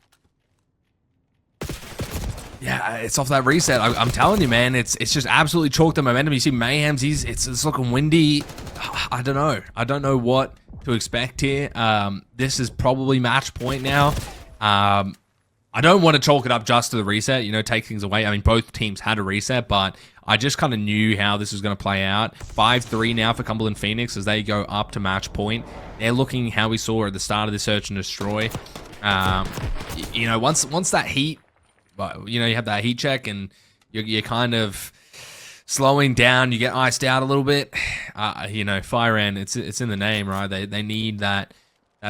Yeah, it's off that reset. I'm telling you, man, it's just absolutely chalked the momentum. You see Mayhem's, it's looking windy. I don't know. I don't know what to expect here. This is probably match point now. I don't want to chalk it up just to the reset, you know, take things away. I mean, both teams had a reset, but I just kind of knew how this was going to play out. 5-3 now for Cumberland Phoenix as they go up to match point. They're looking how we saw at the start of the Search and Destroy. You know, once that heat, you know, you have that heat check and you're kind of slowing down, you get iced out a little bit. You know, FireAnt, it's in the name, right? They need that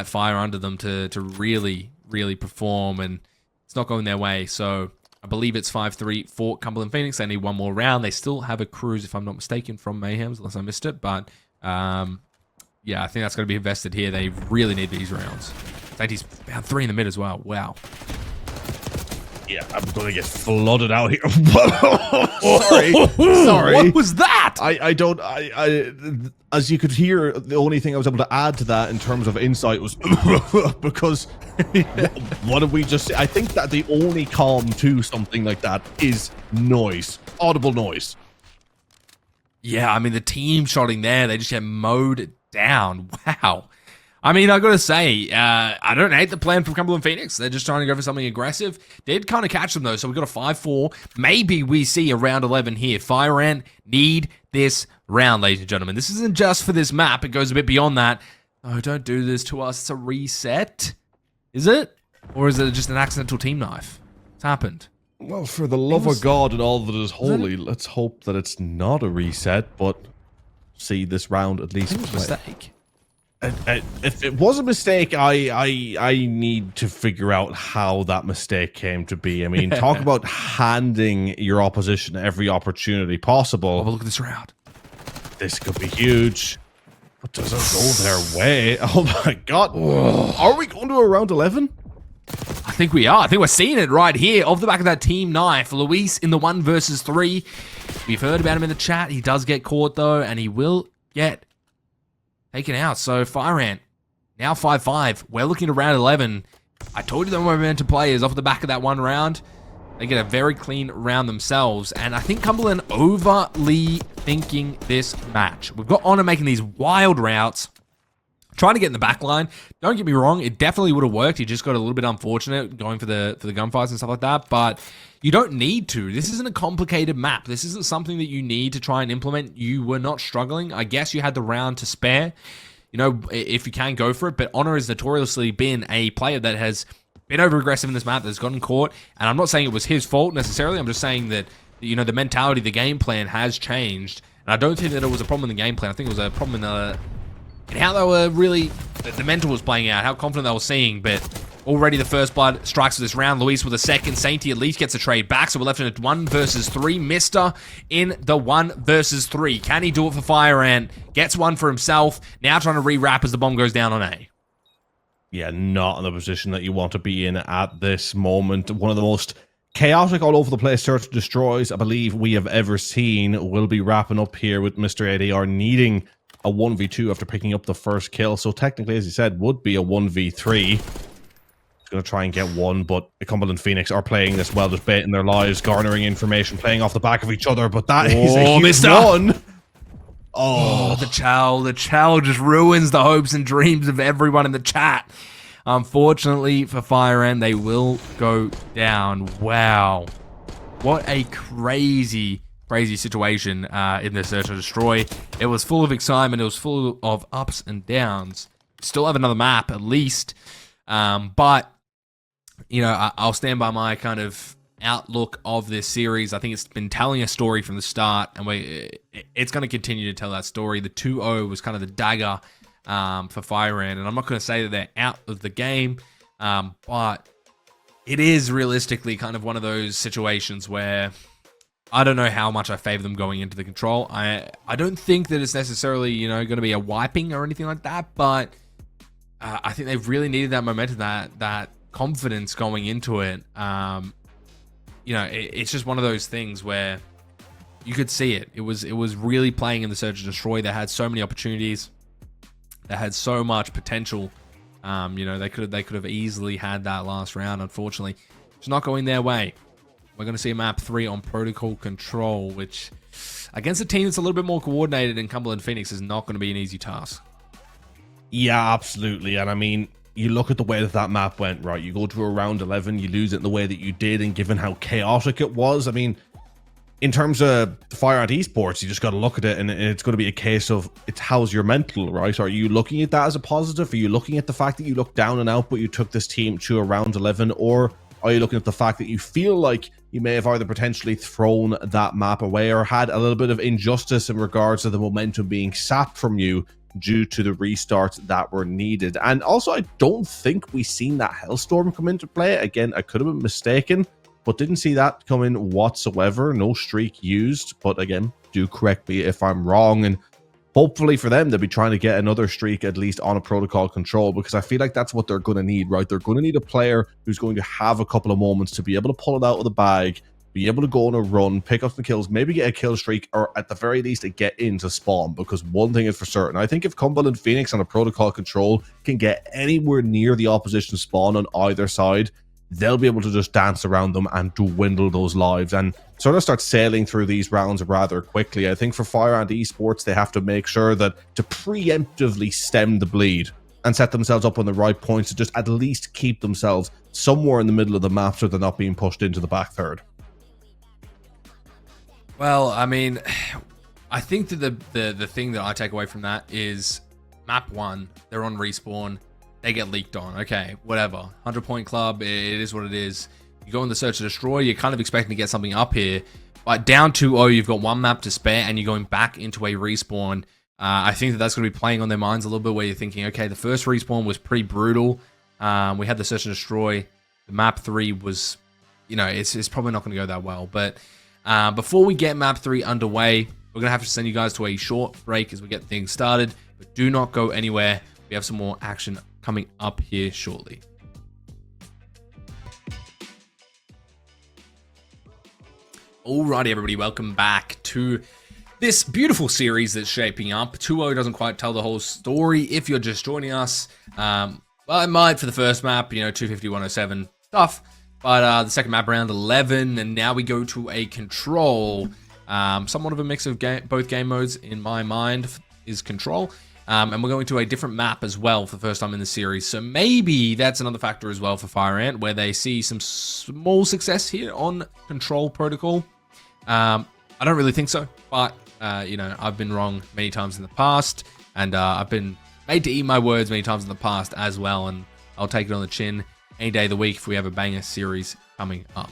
fire under them to really perform, and it's not going their way. So I believe it's 5-3 for Cumberland Phoenix. They need one more round. They still have a cruise, if I'm not mistaken, from Mayhems, unless I missed it. But yeah, I think that's going to be invested here. They really need these rounds. Sainty's about 3 in the mid as well. Wow. Yeah, I'm going to get flooded out here. Sorry. What was that? I don't, as you could hear, the only thing I was able to add to that in terms of insight was because what did we just say? I think that the only calm to something like that is noise, audible noise. Yeah, I mean, the team shotting there, they just get mowed down. Wow. I mean, I gotta say, I don't hate the plan from Cumberland Phoenix. They're just trying to go for something aggressive. Did kind of catch them, though, so we got a 5-4. Maybe we see a round 11 here. FireAnt need this round, ladies and gentlemen. This isn't just for this map. It goes a bit beyond that. Oh, don't do this to us. It's a reset. Is it? Or is it just an accidental team knife? It's happened. Well, for the love of God and all that is holy, let's hope that it's not a reset, but see this round at least. I think it was a mistake. If it was a mistake, I need to figure out how that mistake came to be. I mean, talk about handing your opposition every opportunity possible. Oh, look at this round. This could be huge. But does it go their way? Oh my God. Whoa. Are we going to a round 11? I think we are. I think we're seeing it right here off the back of that team knife. Luis in the 1 versus 3. We've heard about him in the chat. He does get caught, though, and he will get taken out. So Fire Ant, now 5-5. We're looking to round 11. I told you the momentum players off the back of that one round. They get a very clean round themselves. And I think Cumberland overly thinking this match. We've got Honor making these wild routes, trying to get in the back line. Don't get me wrong, it definitely would have worked. He just got a little bit unfortunate going for the gunfights and stuff like that. But you don't need to. This isn't a complicated map. This isn't something that you need to try and implement. You were not struggling. I guess you had the round to spare. You know, if you can, go for it. But Honor has notoriously been a player that has been over-aggressive in this map, that's gotten caught. And I'm not saying it was his fault necessarily. I'm just saying that, you know, the mentality, the game plan has changed. And I don't think that it was a problem in the game plan. I think it was a problem in how they were really, the mental was playing out, how confident they were seeing. But already the first blood strikes for this round. Luis with a second. Sainty at least gets a trade back. So we're left in a 1 versus 3. Mister in the 1 versus 3. Can he do it for Fire Ant? Gets one for himself. Now trying to re-wrap as the bomb goes down on A. Yeah, not in the position that you want to be in at this moment. One of the most chaotic, all over the place search and destroys I believe we have ever seen. Will be wrapping up here with Mr. ADR needing a 1v2 after picking up the first kill. So technically, as you said, would be a 1v3. He's going to try and get one, but Cumberland Phoenix are playing this well, just baiting their lives, garnering information, playing off the back of each other. But that is a huge one. Oh, the chow just ruins the hopes and dreams of everyone in the chat. Unfortunately for Fire Ant, they will go down. Wow. What a crazy situation in the search and destroy. It was full of excitement. It was full of ups and downs. Still have another map at least. But, you know, I'll stand by my kind of outlook of this series. I think it's been telling a story from the start, and it's going to continue to tell that story. The 2-0 was kind of the dagger for Fire Ant, and I'm not going to say that they're out of the game, but it is realistically kind of one of those situations where I don't know how much I favor them going into the control. I don't think that it's necessarily, you know, going to be a wiping or anything like that, but I think they've really needed that momentum, that confidence going into it. You know, it's just one of those things where you could see it. It was really playing in the search and destroy. They had so many opportunities. They had so much potential. You know, they could have easily had that last round. Unfortunately, it's not going their way. We're going to see a map 3 on protocol control, which against a team that's a little bit more coordinated in Cumberland Phoenix is not going to be an easy task. Yeah, absolutely. And I mean, you look at the way that map went, right? You go to a round 11, you lose it in the way that you did, and given how chaotic it was, I mean, in terms of Fire Ant Esports, you just got to look at it, and it's going to be a case of, it's how's your mental, right? Are you looking at that as a positive? Are you looking at the fact that you looked down and out, but you took this team to a round 11? Or are you looking at the fact that you feel like you may have either potentially thrown that map away or had a little bit of injustice in regards to the momentum being sapped from you due to the restarts that were needed? And also, I don't think we seen that Hellstorm come into play. Again, I could have been mistaken, but didn't see that come in whatsoever. No streak used, but again, do correct me if I'm wrong. And hopefully for them, they'll be trying to get another streak at least on a protocol control, because I feel like that's what they're going to need, right? They're going to need a player who's going to have a couple of moments to be able to pull it out of the bag, be able to go on a run, pick up some kills, maybe get a kill streak, or at the very least a get into spawn. Because one thing is for certain, I think if Cumberland Phoenix on a protocol control can get anywhere near the opposition spawn on either side, they'll be able to just dance around them and dwindle those lives and sort of start sailing through these rounds rather quickly. I think for Fire Ant Esports, they have to make sure that to preemptively stem the bleed and set themselves up on the right points to just at least keep themselves somewhere in the middle of the map so they're not being pushed into the back third. Well, I mean, I think that the thing that I take away from that is map 1, they're on respawn, they get leaked on. Okay, whatever. 100-point club, it is what it is. You go in the search and destroy, you're kind of expecting to get something up here. But down 2-0, you've got one map to spare, and you're going back into a respawn. I think that's going to be playing on their minds a little bit, where you're thinking, okay, the first respawn was pretty brutal. We had the search and destroy. The map 3 was, you know, it's probably not going to go that well. But before we get map 3 underway, we're going to have to send you guys to a short break as we get things started. But do not go anywhere. We have some more action coming up here shortly. Alrighty, everybody, welcome back to this beautiful series that's shaping up. 2-0 doesn't quite tell the whole story if you're just joining us. Well, it might for the first map, 250-107, tough. But the second map, round 11, and now we go to a control. Somewhat of a mix of both game modes in my mind is control. And we're going to a different map as well for the first time in the series. So maybe that's another factor as well for Fire Ant, where they see some small success here on control protocol. I don't really think so, but I've been wrong many times in the past, and I've been made to eat my words many times in the past as well, and I'll take it on the chin any day of the week if we have a banger series coming up.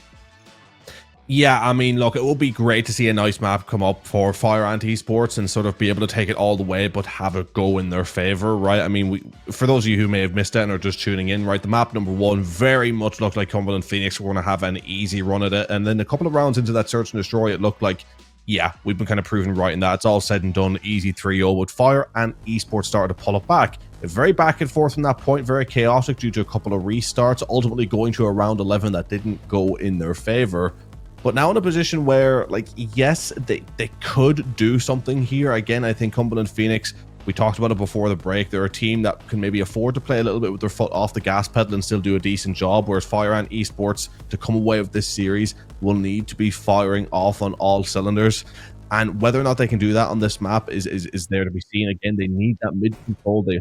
Yeah, I mean, look, it would be great to see a nice map come up for Fire Ant Esports and sort of be able to take it all the way, but have it go in their favor, right? I mean, for those of you who may have missed it and are just tuning in, right, the map number 1 very much looked like Cumberland Phoenix were going to have an easy run at it, and then a couple of rounds into that search and destroy, it looked like, yeah, we've been kind of proven right in that. It's all said and done, easy 3-0, but Fire Ant Esports started to pull it back. Very back and forth from that point, very chaotic due to a couple of restarts, ultimately going to a round 11 that didn't go in their favor. But now in a position where, like, yes, they could do something here. Again, I think Cumberland Phoenix, we talked about it before the break, they're a team that can maybe afford to play a little bit with their foot off the gas pedal and still do a decent job, whereas Fire Ant Esports, to come away with this series, will need to be firing off on all cylinders. And whether or not they can do that on this map is there to be seen. Again, they need that mid-control. They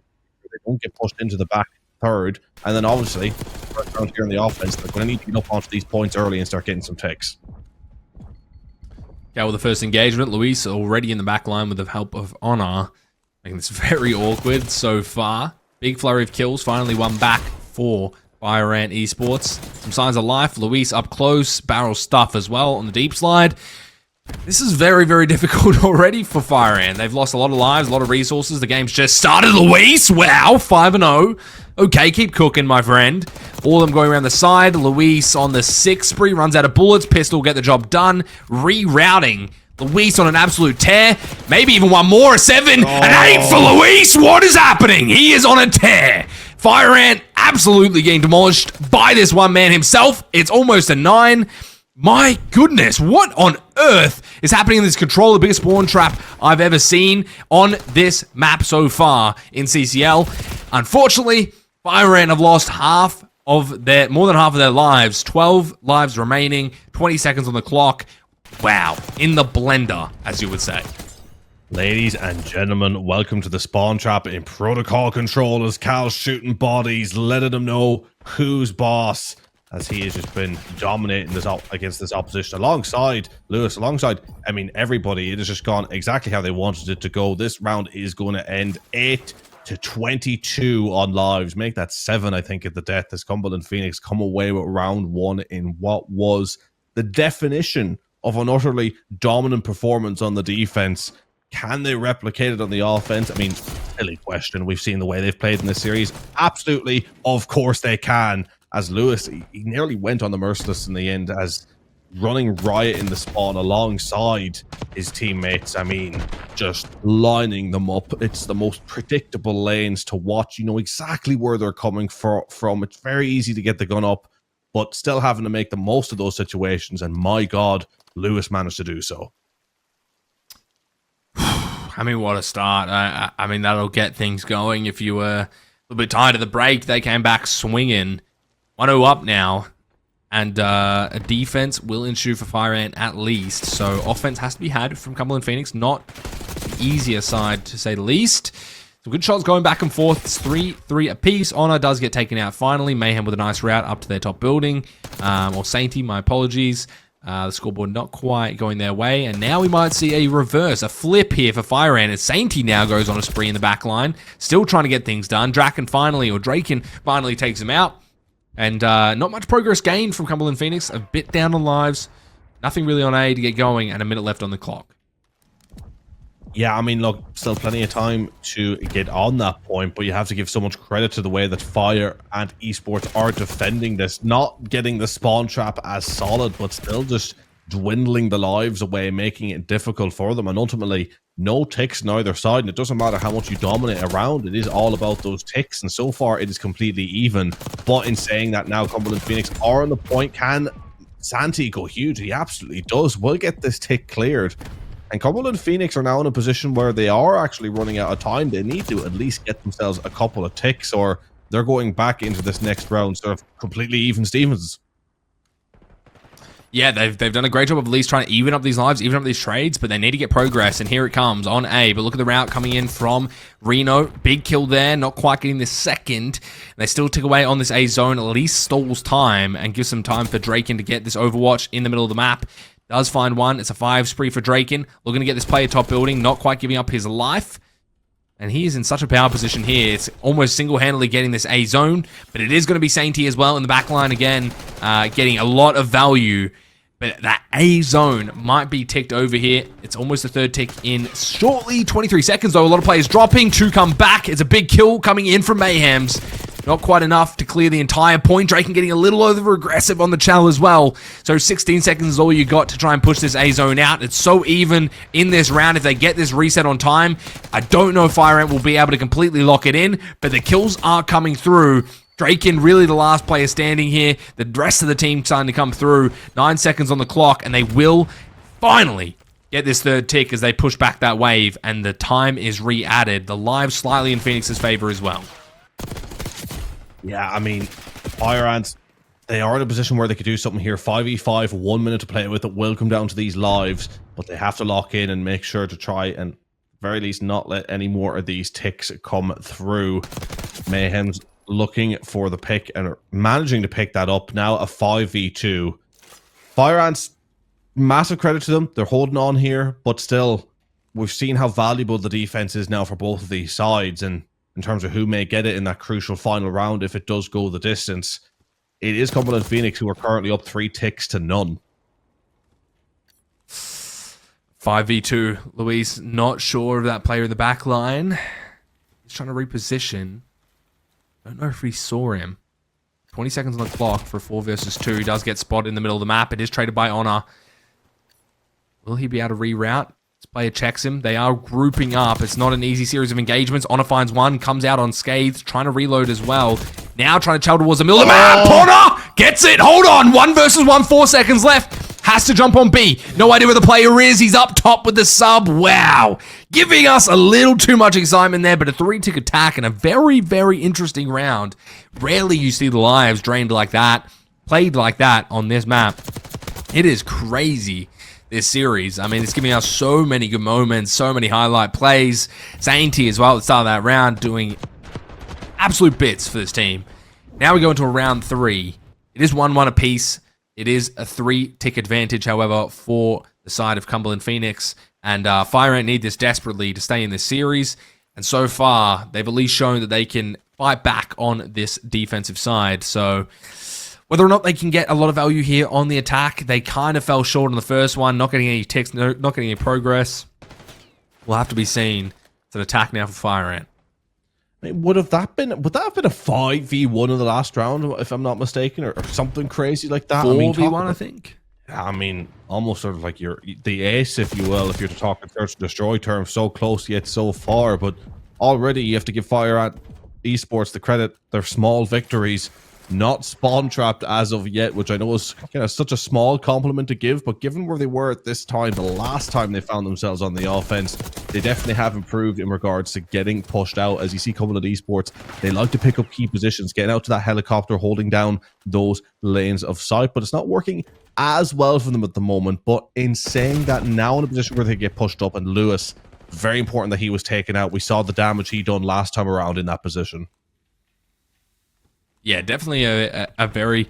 don't get pushed into the back third. And then obviously, first round here in the offense, they're going to need to get up onto these points early and start getting some ticks. Yeah, well, the first engagement, Luis already in the back line with the help of Honor, making this very awkward so far. Big flurry of kills, finally one back for Fire Ant Esports. Some signs of life, Luis up close, barrel stuff as well on the deep slide. This is very, very difficult already for Fire Ant. They've lost a lot of lives, a lot of resources. The game's just started, Luis. Wow, 5-0. Okay, keep cooking, my friend. All of them going around the side. Luis on the 6 spree, runs out of bullets. Pistol, get the job done. Rerouting. Luis on an absolute tear. Maybe even one more, a 7. An 8 for Luis. What is happening? He is on a tear. Fire Ant absolutely getting demolished by this one man himself. It's almost a 9. My goodness, what on earth is happening in this control? The biggest spawn trap I've ever seen on this map so far in CCL. Unfortunately, Fire Ant have lost more than half of their lives. 12 lives remaining, 20 seconds on the clock. Wow, in the blender, as you would say. Ladies and gentlemen, welcome to the spawn trap in protocol control as Cal's shooting bodies, letting them know who's boss, as he has just been dominating this against this opposition alongside Lewis, alongside, I mean, everybody. It has just gone exactly how they wanted it to go. This round is going to end 8-22 on lives. Make that 7, I think, at the death as Cumberland Phoenix come away with round 1 in what was the definition of an utterly dominant performance on the defense. Can they replicate it on the offense? I mean, silly question. We've seen the way they've played in this series. Absolutely, of course they can. As Lewis, he nearly went on the Merciless in the end, as running riot in the spawn alongside his teammates. I mean, just lining them up. It's the most predictable lanes to watch. You know exactly where they're coming from. It's very easy to get the gun up, but still having to make the most of those situations. And my God, Lewis managed to do so. I mean, what a start. I mean, that'll get things going. If you were a little bit tired of the break, they came back swinging. 1-0 up now, and a defense will ensue for Fire Ant at least. So offense has to be had from Cumberland Phoenix. Not the easier side, to say the least. Some good shots going back and forth. It's 3-3 apiece. Honor does get taken out finally. Mayhem with a nice route up to their top building. Or Sainty, my apologies. The scoreboard not quite going their way. And now we might see a reverse, a flip here for Fire Ant. As Sainty now goes on a spree in the back line. Still trying to get things done. Draken finally takes him out. And not much progress gained from Cumberland Phoenix. A bit down on lives. Nothing really on A to get going, and a minute left on the clock. Yeah, I mean, look, still plenty of time to get on that point, but you have to give so much credit to the way that Fire and Esports are defending this. Not getting the spawn trap as solid, but still just dwindling the lives away, making it difficult for them, and ultimately no ticks on either side. And it doesn't matter how much you dominate a round, it is all about those ticks, and so far it is completely even. But in saying that, now Cumberland Phoenix are on the point. Can Santi go huge? He absolutely does. We'll get this tick cleared. And Cumberland Phoenix are now in a position where they are actually running out of time. They need to at least get themselves a couple of ticks, or they're going back into this next round sort of completely even Stevens. Yeah, they've done a great job of at least trying to even up these lives, even up these trades, but they need to get progress, and here it comes on A. But look at the route coming in from Reno. Big kill there, not quite getting the second. They still tick away on this A zone, at least stalls time and gives some time for Draken to get this Overwatch in the middle of the map. Does find one. It's a 5 spree for Draken. Looking to get this player top building, not quite giving up his life. And he is in such a power position here. It's almost single-handedly getting this A zone, but it is going to be Sainty as well in the back line again, getting a lot of value. But that A zone might be ticked over here. It's almost the third tick in shortly. 23 seconds though. A lot of players dropping to come back. It's a big kill coming in from Mayhems. Not quite enough to clear the entire point. Draken getting a little over-aggressive on the chal as well. So 16 seconds is all you got to try and push this A zone out. It's so even in this round. If they get this reset on time, I don't know if Fire Ant will be able to completely lock it in, but the kills are coming through. Draken really the last player standing here. The rest of the team starting to come through. 9 seconds on the clock, and they will finally get this third tick as they push back that wave, and the time is re-added. The live slightly in Phoenix's favor as well. Yeah, I mean, Fire Ants, they are in a position where they could do something here. 5v5, 1 minute to play with. It will come down to these lives, but they have to lock in and make sure to try and, very least, not let any more of these ticks come through. Mayhem's looking for the pick and managing to pick that up. Now a 5v2. Fire Ants, massive credit to them. They're holding on here, but still, we've seen how valuable the defense is now for both of these sides, and in terms of who may get it in that crucial final round if it does go the distance. It is Cumberland Phoenix who are currently up 3 ticks to none. 5v2. Luis, not sure of that player in the back line. He's trying to reposition. Don't know if we saw him. 20 seconds on the clock for 4 versus 2. He does get spotted in the middle of the map. It is traded by Honor. Will he be able to reroute? This player checks him. They are grouping up. It's not an easy series of engagements. Honor finds one, comes out unscathed, trying to reload as well. Now trying to chow towards the middle of the map. Honor gets it. Hold on. 1 versus 1, 4 seconds left. Has to jump on B. No idea where the player is. He's up top with the sub. Wow. Giving us a little too much excitement there, but a 3-tick attack and a very, very interesting round. Rarely you see the lives drained like that, played like that on this map. It is crazy. This series. I mean, it's giving us so many good moments, so many highlight plays. Sainty as well at the start of that round doing absolute bits for this team. Now we go into a round 3. It is 1-1 apiece. It is a 3-tick advantage, however, for the side of Cumberland Phoenix. And Fire Ant need this desperately to stay in this series. And so far, they've at least shown that they can fight back on this defensive side. So whether or not they can get a lot of value here on the attack, they kind of fell short on the first one, not getting any ticks, not getting any progress. Will have to be seen. It's an attack now for Fire Ant. I mean, would that have been a 5v1 in the last round, if I'm not mistaken, or something crazy like that? 4v1, I think. I mean, almost sort of like the ace, if you will, if you're to talk in search and destroy terms, so close yet so far. But already you have to give Fire Ant Esports the credit. They're small victories. Not spawn trapped as of yet, which I know is kind of such a small compliment to give, but given where they were at this time, the last time they found themselves on the offense, they definitely have improved in regards to getting pushed out. As you see coming at Esports, they like to pick up key positions, getting out to that helicopter, holding down those lanes of sight, but it's not working as well for them at the moment. But in saying that, now in a position where they get pushed up, and Lewis, very important that he was taken out. We saw the damage he done last time around in that position. Yeah, definitely a very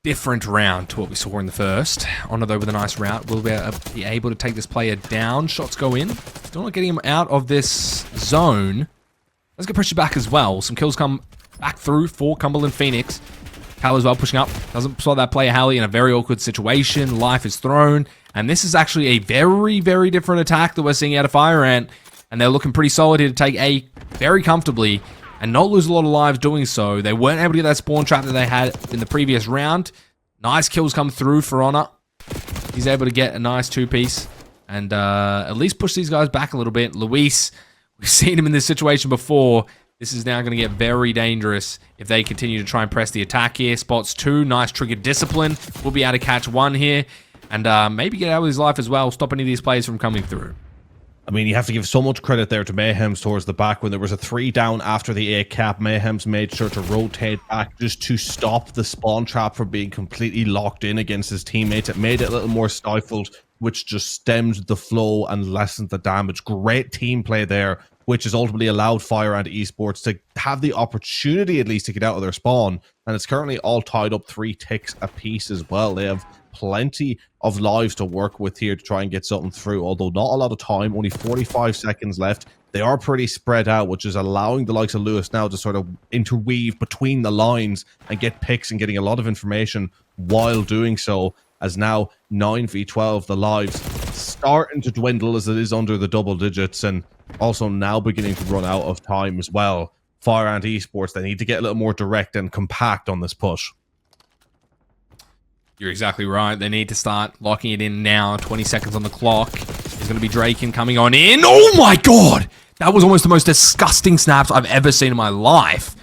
different round to what we saw in the first. Honor, though, with a nice route, will be able to take this player down. Shots go in. Still not getting him out of this zone. Let's get pressure back as well. Some kills come back through for Cumberland Phoenix. Cal as well pushing up. Doesn't spot that player, Hallie, in a very awkward situation. Life is thrown. And this is actually a very, very different attack that we're seeing out of Fire Ant. And they're looking pretty solid here to take A very comfortably and not lose a lot of lives doing so. They weren't able to get that spawn trap that they had in the previous round. Nice kills come through for Honor. He's able to get a nice 2-piece and at least push these guys back a little bit. Luis, we've seen him in this situation before. This is now going to get very dangerous if they continue to try and press the attack here. Spots 2. Nice triggered discipline. We'll be able to catch 1 here. and maybe get out of his life as well, stop any of these players from coming through. I mean, you have to give so much credit there to Mayhems towards the back. When there was a 3 down after the 8 cap, Mayhems made sure to rotate back just to stop the spawn trap from being completely locked in against his teammates. It made it a little more stifled, which just stemmed the flow and lessened the damage. Great team play there, which has ultimately allowed Fire and Esports to have the opportunity at least to get out of their spawn. And it's currently all tied up 3 ticks apiece as well. They have plenty of lives to work with here to try and get something through, although not a lot of time, only 45 seconds left. They are pretty spread out, which is allowing the likes of Lewis now to sort of interweave between the lines and get picks and getting a lot of information while doing so, as now 9v12, the lives starting to dwindle as it is under the double digits, and also now beginning to run out of time as well. Fire and Esports, they need to get a little more direct and compact on this push. You're exactly right. They need to start locking it in now. 20 seconds on the clock. There's going to be Draken coming on in. Oh my god! That was almost the most disgusting snaps I've ever seen in my life.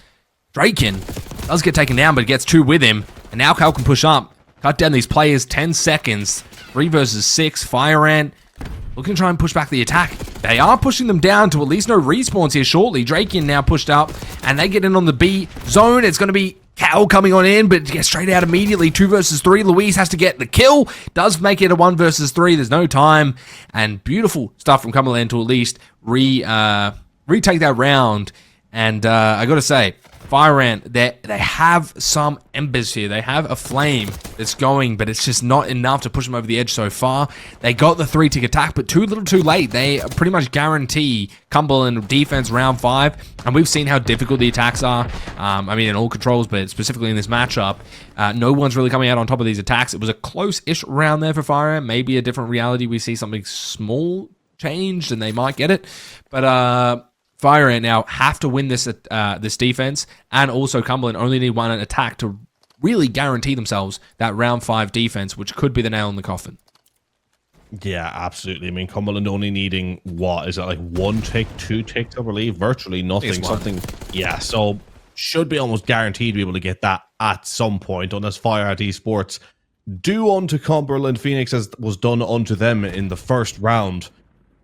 Draken does get taken down, but it gets 2 with him. And now Cal can push up. Cut down these players. 10 seconds. 3 versus 6. Fire Ant looking to try and push back the attack. They are pushing them down to at least no respawns here shortly. Draken now pushed up, and they get in on the B zone. It's going to be Cal coming on in, but gets straight out immediately. 2 versus 3. Louise has to get the kill. Does make it a 1 versus 3. There's no time. And beautiful stuff from Cumberland to at least retake that round. And I got to say, Fire Ant, they have some embers here. They have a flame that's going, but it's just not enough to push them over the edge so far. They got the 3-tick attack, but too little too late. They pretty much guarantee Cumberland defense round 5, and we've seen how difficult the attacks are. I mean, in all controls, but specifically in this matchup, no one's really coming out on top of these attacks. It was a close-ish round there for Fire Ant. Maybe a different reality. We see something small changed, and they might get it. But Fire Ant now have to win this defense, and also Cumberland only need 1 attack to really guarantee themselves that round 5 defense, which could be the nail in the coffin. Yeah, absolutely. I mean, Cumberland only needing, what is it, like 1 tick, 2 ticks, I believe? Virtually nothing. Something. Yeah, so should be almost guaranteed to be able to get that at some point, unless Fire at Esports do unto Cumberland Phoenix as was done unto them in the first round.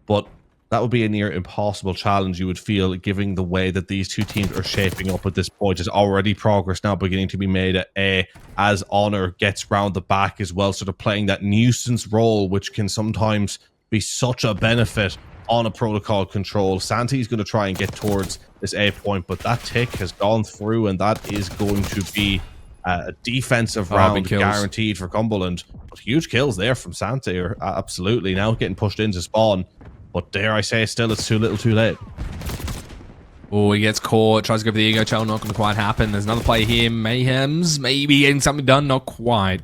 But that would be a near impossible challenge, you would feel, given the way that these 2 teams are shaping up at this point. There's already progress now beginning to be made at A, as Honor gets round the back as well, sort of playing that nuisance role, which can sometimes be such a benefit on a protocol control. Santi's going to try and get towards this A point, but that tick has gone through, and that is going to be a defensive round guaranteed for Cumberland. But huge kills there from Santi, absolutely. Now getting pushed into spawn. But dare I say, still, it's too little too late. Oh, he gets caught. Tries to go for the ego channel. Not going to quite happen. There's another player here. Mayhems. Maybe getting something done. Not quite.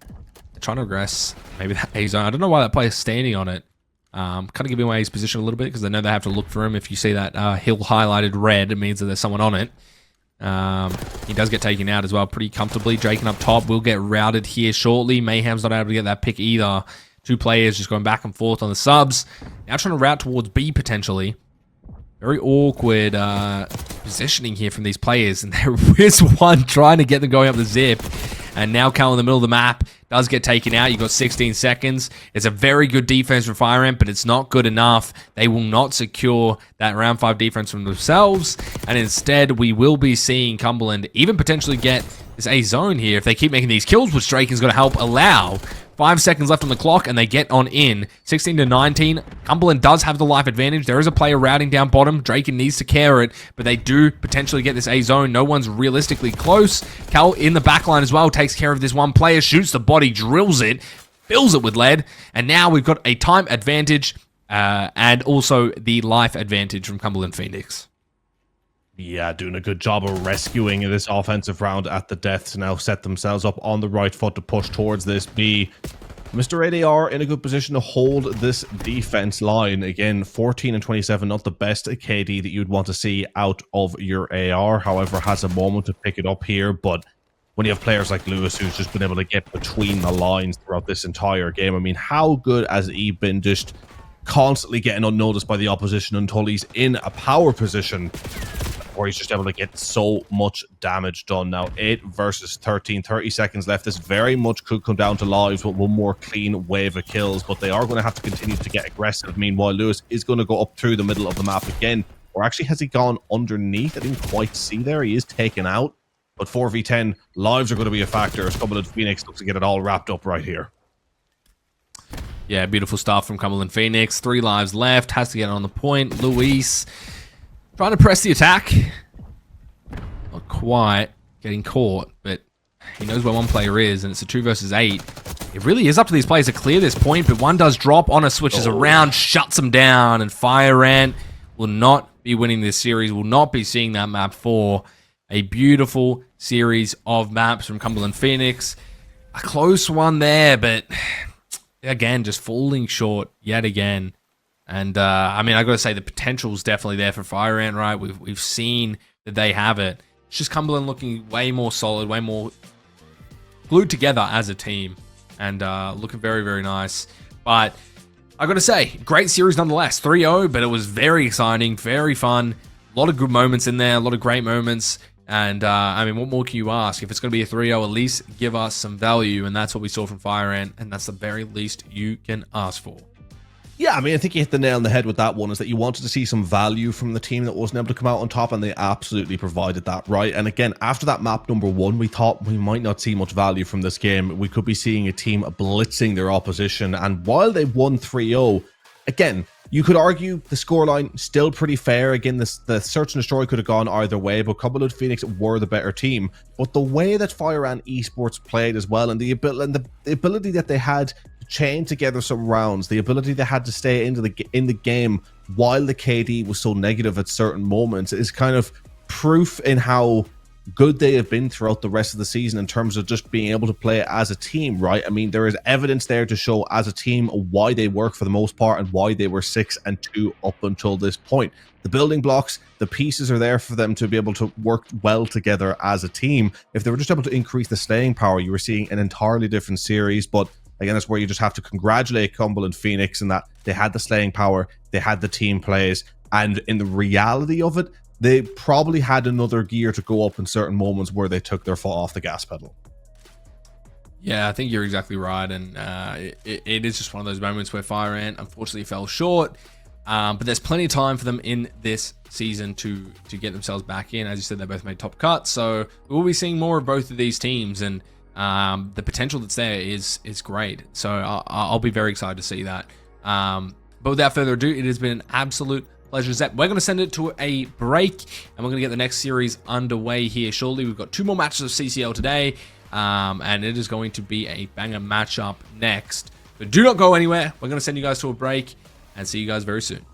They're trying to regress. Maybe that A zone. I don't know why that player's standing on it. Kind of giving away his position a little bit because they know they have to look for him. If you see that hill highlighted red, it means that there's someone on it. He does get taken out as well pretty comfortably. Draken up top will get routed here shortly. Mayhem's not able to get that pick either. 2 players just going back and forth on the subs. Now trying to route towards B potentially. Very awkward positioning here from these players. And there is one trying to get them going up the zip. And now Cal in the middle of the map does get taken out. You've got 16 seconds. It's a very good defense from Fire Ant, but it's not good enough. They will not secure that round 5 defense from themselves. And instead, we will be seeing Cumberland even potentially get this A zone here if they keep making these kills, which Draken's going to help allow. 5 seconds left on the clock, and they get on in. 16 to 19. Cumberland does have the life advantage. There is a player routing down bottom. Draken needs to care it, but they do potentially get this A zone. No one's realistically close. Cal in the backline as well takes care of this one player, shoots the body, drills it, fills it with lead, and now we've got a time advantage and also the life advantage from Cumberland Phoenix. Yeah, doing a good job of rescuing this offensive round at the death to now set themselves up on the right foot to push towards this B. Mr. ADR in a good position to hold this defense line. Again, 14 and 27, not the best KD that you'd want to see out of your AR. However, has a moment to pick it up here. But when you have players like Lewis, who's just been able to get between the lines throughout this entire game, I mean, how good has he been just constantly getting unnoticed by the opposition until he's in a power position? where he's just able to get so much damage done. Now 8 versus 13, 30 seconds left. This very much could come down to lives with one more clean wave of kills, but they are going to have to continue to get aggressive. Meanwhile, Lewis is going to go up through the middle of the map again. Or actually, has he gone underneath? I didn't quite see there. He is taken out. But 4v10, lives are going to be a factor as Cumberland Phoenix looks to get it all wrapped up right here. Yeah, beautiful stuff from Cumberland Phoenix. 3 lives left. Has to get on the point. Luis trying to press the attack. Not quite getting caught, but he knows where one player is, and it's a 2 versus 8. It really is up to these players to clear this point, but one does drop. Honor switches around, shuts him down, and Fire Ant will not be winning this series, will not be seeing that map for a beautiful series of maps from Cumberland Phoenix. A close one there, but again, just falling short yet again. And I mean, I got to say, the potential is definitely there for Fire Ant, right? We've seen that they have it. It's just Cumberland looking way more solid, way more glued together as a team, and looking very, very nice. But I got to say, great series nonetheless. 3-0, but it was very exciting, very fun. A lot of good moments in there, a lot of great moments. And I mean, what more can you ask? If it's going to be a 3-0, at least give us some value. And that's what we saw from Fire Ant, and that's the very least you can ask for. Yeah, I mean, I think you hit the nail on the head with that one, is that you wanted to see some value from the team that wasn't able to come out on top, and they absolutely provided that, right? And again, after that map number 1, we thought we might not see much value from this game. We could be seeing a team blitzing their opposition, and while they won 3-0, again, you could argue the scoreline still pretty fair. Again, the search and destroy could have gone either way, but Cumberland Phoenix were the better team. But the way that Fire Ant Esports played as well, and the ability that they had to chain together some rounds, the ability they had to stay in the game while the KD was so negative at certain moments, is kind of proof in how good they have been throughout the rest of the season in terms of just being able to play as a team, right? I mean, there is evidence there to show as a team why they work for the most part and why they were 6-2 up until this point. The building blocks, the pieces are there for them to be able to work well together as a team. If they were just able to increase the staying power, you were seeing an entirely different series. But again, that's where you just have to congratulate Cumberland Phoenix in that they had the slaying power, they had the team plays, and in the reality of it, they probably had another gear to go up in certain moments where they took their foot off the gas pedal. Yeah, I think you're exactly right. And it is just one of those moments where Fire Ant unfortunately fell short. But there's plenty of time for them in this season to get themselves back in. As you said, they both made top cuts. So we will be seeing more of both of these teams. And the potential that's there is great. So I'll be very excited to see that. But without further ado, it has been an absolute pleasure, Zep. We're going to send it to a break, and we're going to get the next series underway here shortly. We've got 2 more matches of CCL today, and it is going to be a banger matchup next. But do not go anywhere. We're going to send you guys to a break, and see you guys very soon.